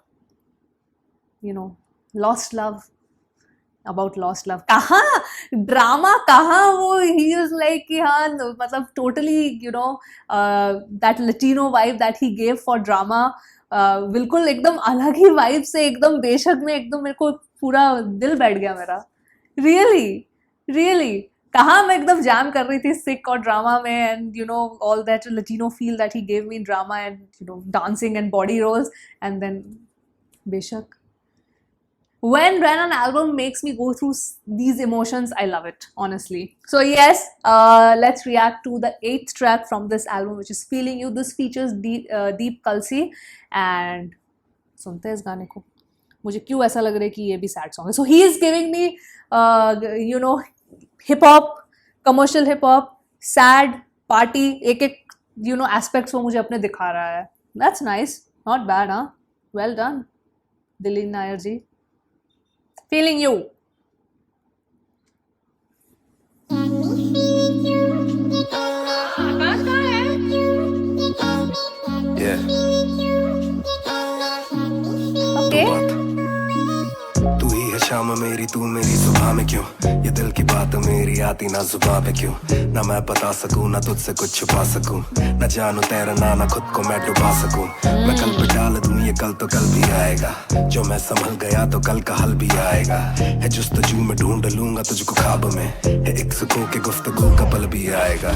lost love. About lost love, कहाँ drama, कहाँ वो, he is like कि हाँ, मतलब totally that Latino vibe that he gave for drama. बिल्कुल एकदम अलग ही वाइब से, एकदम बेशक में एकदम मेरे को पूरा दिल बैठ गया मेरा. रियली कहाँ मैं एकदम जैम कर रही थी सिक और ड्रामा में, and all that Latino feel that he gave me in drama, and dancing and body rolls, and then बेशक. When an album makes me go through these emotions, I love it, honestly. So yes, let's react to the 8th track from this album, which is Feeling You. This features Deep Kalsi, and सुनते हैं इस गाने को. मुझे क्यों ऐसा लग रहा है कि ये भी सैड सॉन्ग है. So he is giving me hip hop, commercial hip hop, sad, party, एक एक एस्पेक्ट्स वो मुझे अपने दिखा रहा है. That's nice, not bad. हाँ, well done Delhi Nayar ji. Feeling you. Okay. तू ही है शाम मेरी, तू मेरी सुबह में क्यों? ये दिल की बात मेरी आती ना जुबान पे क्यों? ना मैं बता सकूं, ना तुझसे कुछ छुपा सकूं, ना जानू तैरना, ना खुद को मैं डुबा सकूं. मैं कल पे डाल दूं ये कल तो कल भी आएगा. जो मैं संभल गया तो कल का हल भी आएगा. है जुस्तजू में ढूंढ लूंगा तुझको ख्वाब में. है एक सुकून के गुफ्तगू का पल भी आएगा.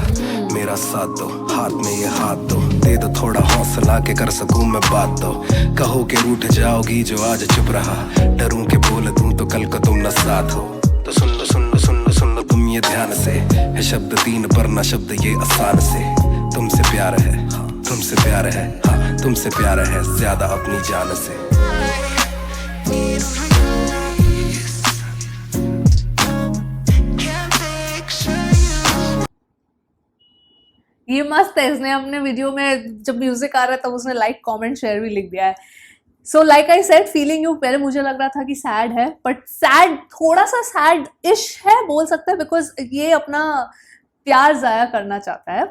मेरा साथ दो, हाथ में ये हाथ दो, दे दो थोड़ा हौसला के कर सकूं मैं बात दो. कहो के रूठ जाओगी जो आज चुप रहा, डरूं के बोल दूं तो कल को तुम न साथ हो. तो सुन लो सुन लो सुन लो सुन लो तुम ये ध्यान से. है शब्द तीन पर ना शब्द ये आसान से. तुमसे प्यार है, हाँ, तुमसे प्यार है, हाँ, तुमसे प्यार है ज्यादा अपनी जान से. ये मस्त है. इसने अपने वीडियो में जब म्यूजिक आ रहा है तब उसने लाइक कमेंट शेयर भी लिख दिया है. So like I said, feeling you पहले मुझे लग रहा था कि सैड है, बट सैड थोड़ा सा सैड इश है बोल सकते हैं, बिकॉज ये अपना प्यार जाया करना चाहता है,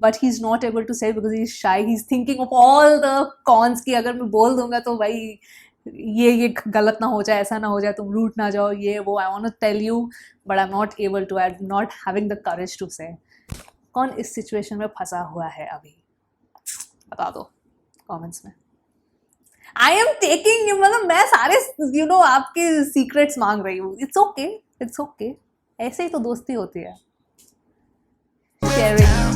but he is not able to say because he is shy. He is thinking of all the cons की अगर मैं बोल दूंगा तो भाई ये गलत ना हो जाए, ऐसा ना हो जाए, तुम रूठ ना जाओ, ये वो. I want to tell you but I am not able to, I am not having the courage to say. कौन इस सिचुएशन में फंसा हुआ है अभी, बता दो कमेंट्स में. आई एम टेकिंग, मतलब मैं सारे आपके सीक्रेट्स मांग रही हूँ. It's okay, it's okay. ऐसे ही तो दोस्ती होती है, शेयरिंग.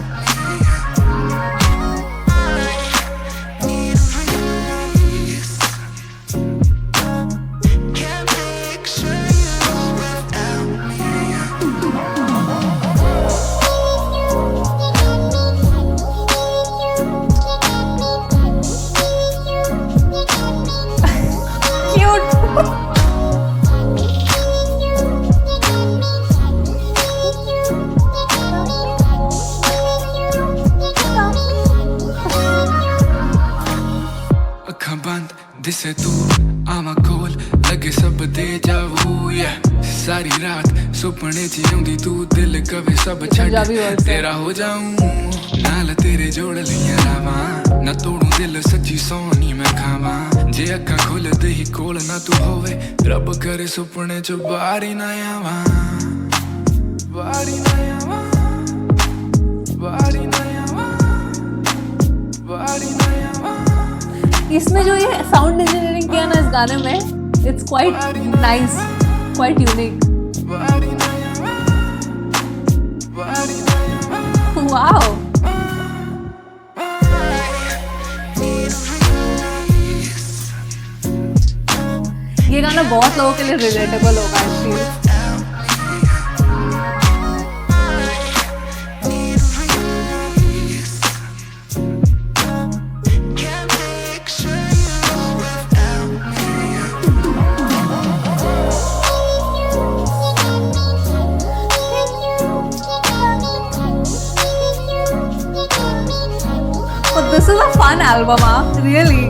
ਅੱਖਾਂ ਬੰਦ ਦਿਸੇ ਤੂੰ ਆਵਾਂ ਕੋਲ ਲੱਗੇ ਸਭ ਦੇ ਜਾਵੂ ਯਾ ਸਾਰੀ ਰਾਤ ਸੁਪਨੇ ਚ ਆਉਂਦੀ ਤੂੰ ਦਿਲ ਕਵੇ ਸਭ ਛੱਡ ਤੇਰਾ ਹੋ ਜਾਊਂ ਨਾਲ ਤੇਰੇ ਜੋੜ ਲਈਆਂ ਰਾਵਾਂ ਨਾ ਤੋੜੂ ਦਿਲ ਸੱਚੀ ਸੋਹਣੀ ਮੈਂ ਖਾਵਾਂ ਜੇ ਅੱਖਾਂ ਖੁੱਲਦੇ ਹੀ ਕੋਲ ਨਾ ਤੂੰ ਹੋਵੇ ਰੱਬ ਕਰੇ ਸੁਪਨੇ ਚ ਬਾਹਰ ਹੀ ਨਾ ਆਵਾਂ ਬਾਹਰ ਹੀ ਨਾ ਆਵਾਂ ਬਾਹਰ ਹੀ ਨਾ ਆਵਾਂ ਬਾਹਰ ਹੀ ਨਾ ਆਵਾਂ. इसमें जो ये साउंड इंजीनियरिंग किया ना इस गाने में, it's quite nice, quite unique. Wow. ये गाना बहुत लोगों के लिए रिलेटेबल होगा I feel. This is a fun album, huh? Really.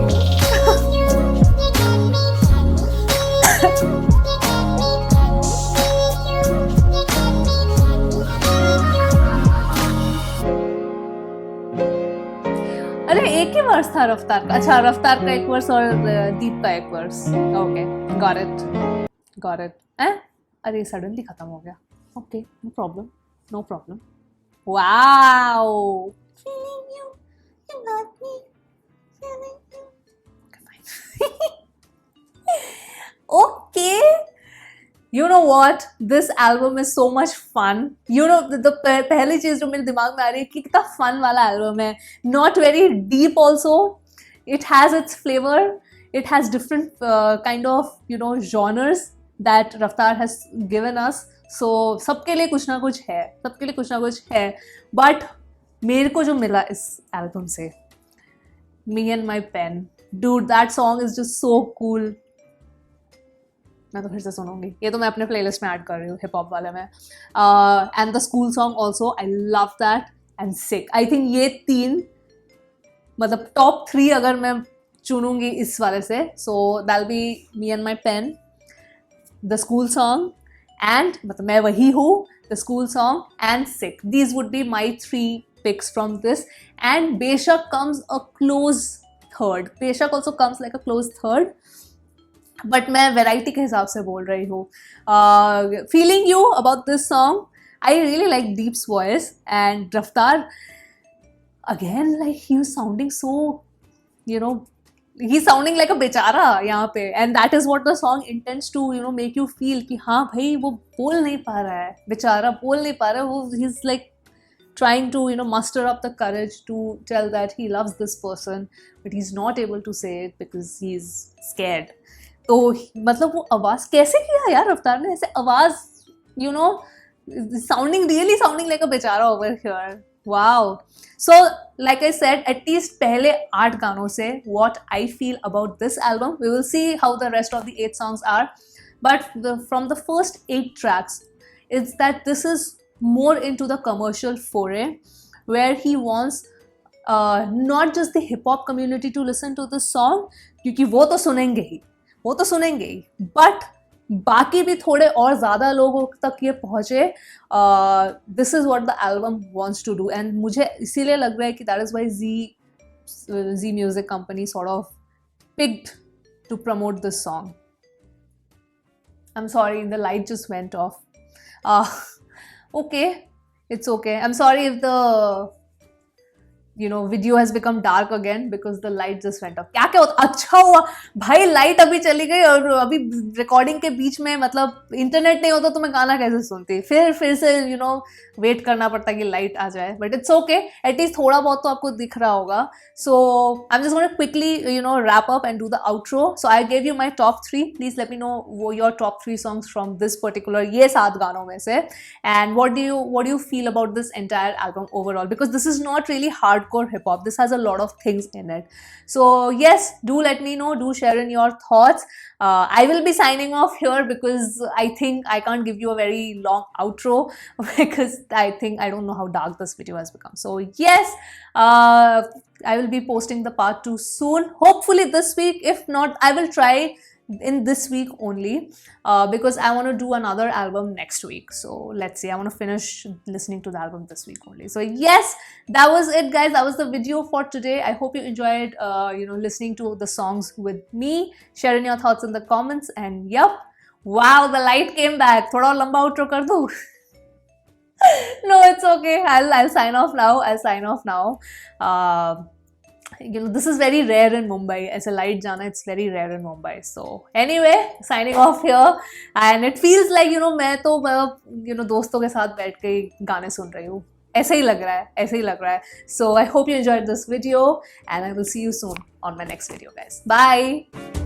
अरे एक ही वर्स था रफ्तार का. अच्छा, रफ्तार का एक वर्स और दीप का एक वर्स. Okay, got it. अरे सडनली खत्म हो गया. Okay, no problem, no problem. Wow. You got me. Okay. You know what? This album is so much fun. You know, the पहली चीज जो मेरे दिमाग में आ रही है कि कितना fun वाला album है. Not very deep also. It has its flavor. It has different kind of genres that Raftaar has given us. So सबके लिए कुछ ना कुछ है. सबके लिए कुछ ना कुछ है. But मेरे को जो मिला इस एल्बम से, Me and My Pen, dude, that song is just so cool. मैं तो फिर से सुनूंगी, ये तो मैं अपने प्लेलिस्ट में ऐड कर रही हूँ हिप हॉप वाले में. And the school song also, I love that. And sick, I think ये 3 मतलब टॉप 3 अगर मैं चुनूंगी इस वाले से, so they'll be me and my pain, the school song and मतलब मैं वही हूँ, the school song and sick. These would be my 3 picks from this. And Beshak comes a close third. Beshak also comes like a close third. But मैं variety के हिसाब से बोल रही हूँ. Feeling you about this song, I really like Deep's voice and Raftaar. Again, like he was sounding so, you know, he's sounding like a बेचारा यहाँ पे, and that is what the song intends to, you know, make you feel कि हाँ भाई वो बोल नहीं पा रहा है, बेचारा बोल नहीं पा रहा है, वो he's like trying to, you know, muster up the courage to tell that he loves this person, but he's not able to say it because he's scared. तो मतलब वो आवाज़ कैसे किया यार रफ्तार ने, ऐसे आवाज़, you know, sounding like a बेचारा over here. Wow. So, like I said, at least पहले 8 गानों से what I feel about this album. We will see how the rest of the 8 songs are. But from the first 8 tracks, it's that this is more into the commercial foray, where he wants not just the hip hop community to listen to this song, क्योंकि वो तो सुनेंगे ही, but बाकी भी थोड़े और ज़्यादा लोगों तक ये पहुँचे. This is what the album wants to do, and मुझे इसीलिए लग रहा है कि that is why Zee music company sort of picked to promote this song. I am sorry, the light just went off. Okay, it's okay. I am sorry if the video has become dark again because the light just went off. क्या होता, अच्छा हुआ भाई light अभी चली गई, और अभी रिकॉर्डिंग के बीच में मतलब इंटरनेट नहीं होता तो मैं गाना कैसे सुनती, फिर से वेट करना पड़ता कि लाइट आ जाए. बट इट्स ओके, एटलीस्ट थोड़ा बहुत तो आपको दिख रहा होगा. So I am just gonna quickly wrap up and do the outro. So I gave you my top 3. Please let me know वो your top 3 songs from this particular, ये 7 गानों में से, and what do you feel about this entire album overall, because this is not really hardcore hip hop, this has a lot of things in it. So yes, do let me know, do share in your thoughts. I will be signing off here because I think I can't give you a very long outro because I don't know how dark this video has become. So yes, I will be posting the part 2 soon, hopefully this week. If not, I will try in this week only, because I want to do another album next week. So let's see, I want to finish listening to the album this week only. So yes, that was it guys, that was the video for today. I hope you enjoyed listening to the songs with me. Share in your thoughts in the comments, and yep, wow, the light came back. Thoda lamba outro kar do. No, it's okay, I'll sign off now. This is very rare in Mumbai. As a light jana, it's very rare in Mumbai. So anyway, signing off here, and it feels like मैं तो दोस्तों के साथ बैठ के गाने सुन रही हूँ. ऐसे ही लग रहा है. So I hope you enjoyed this video, and I will see you soon on my next video, guys. Bye.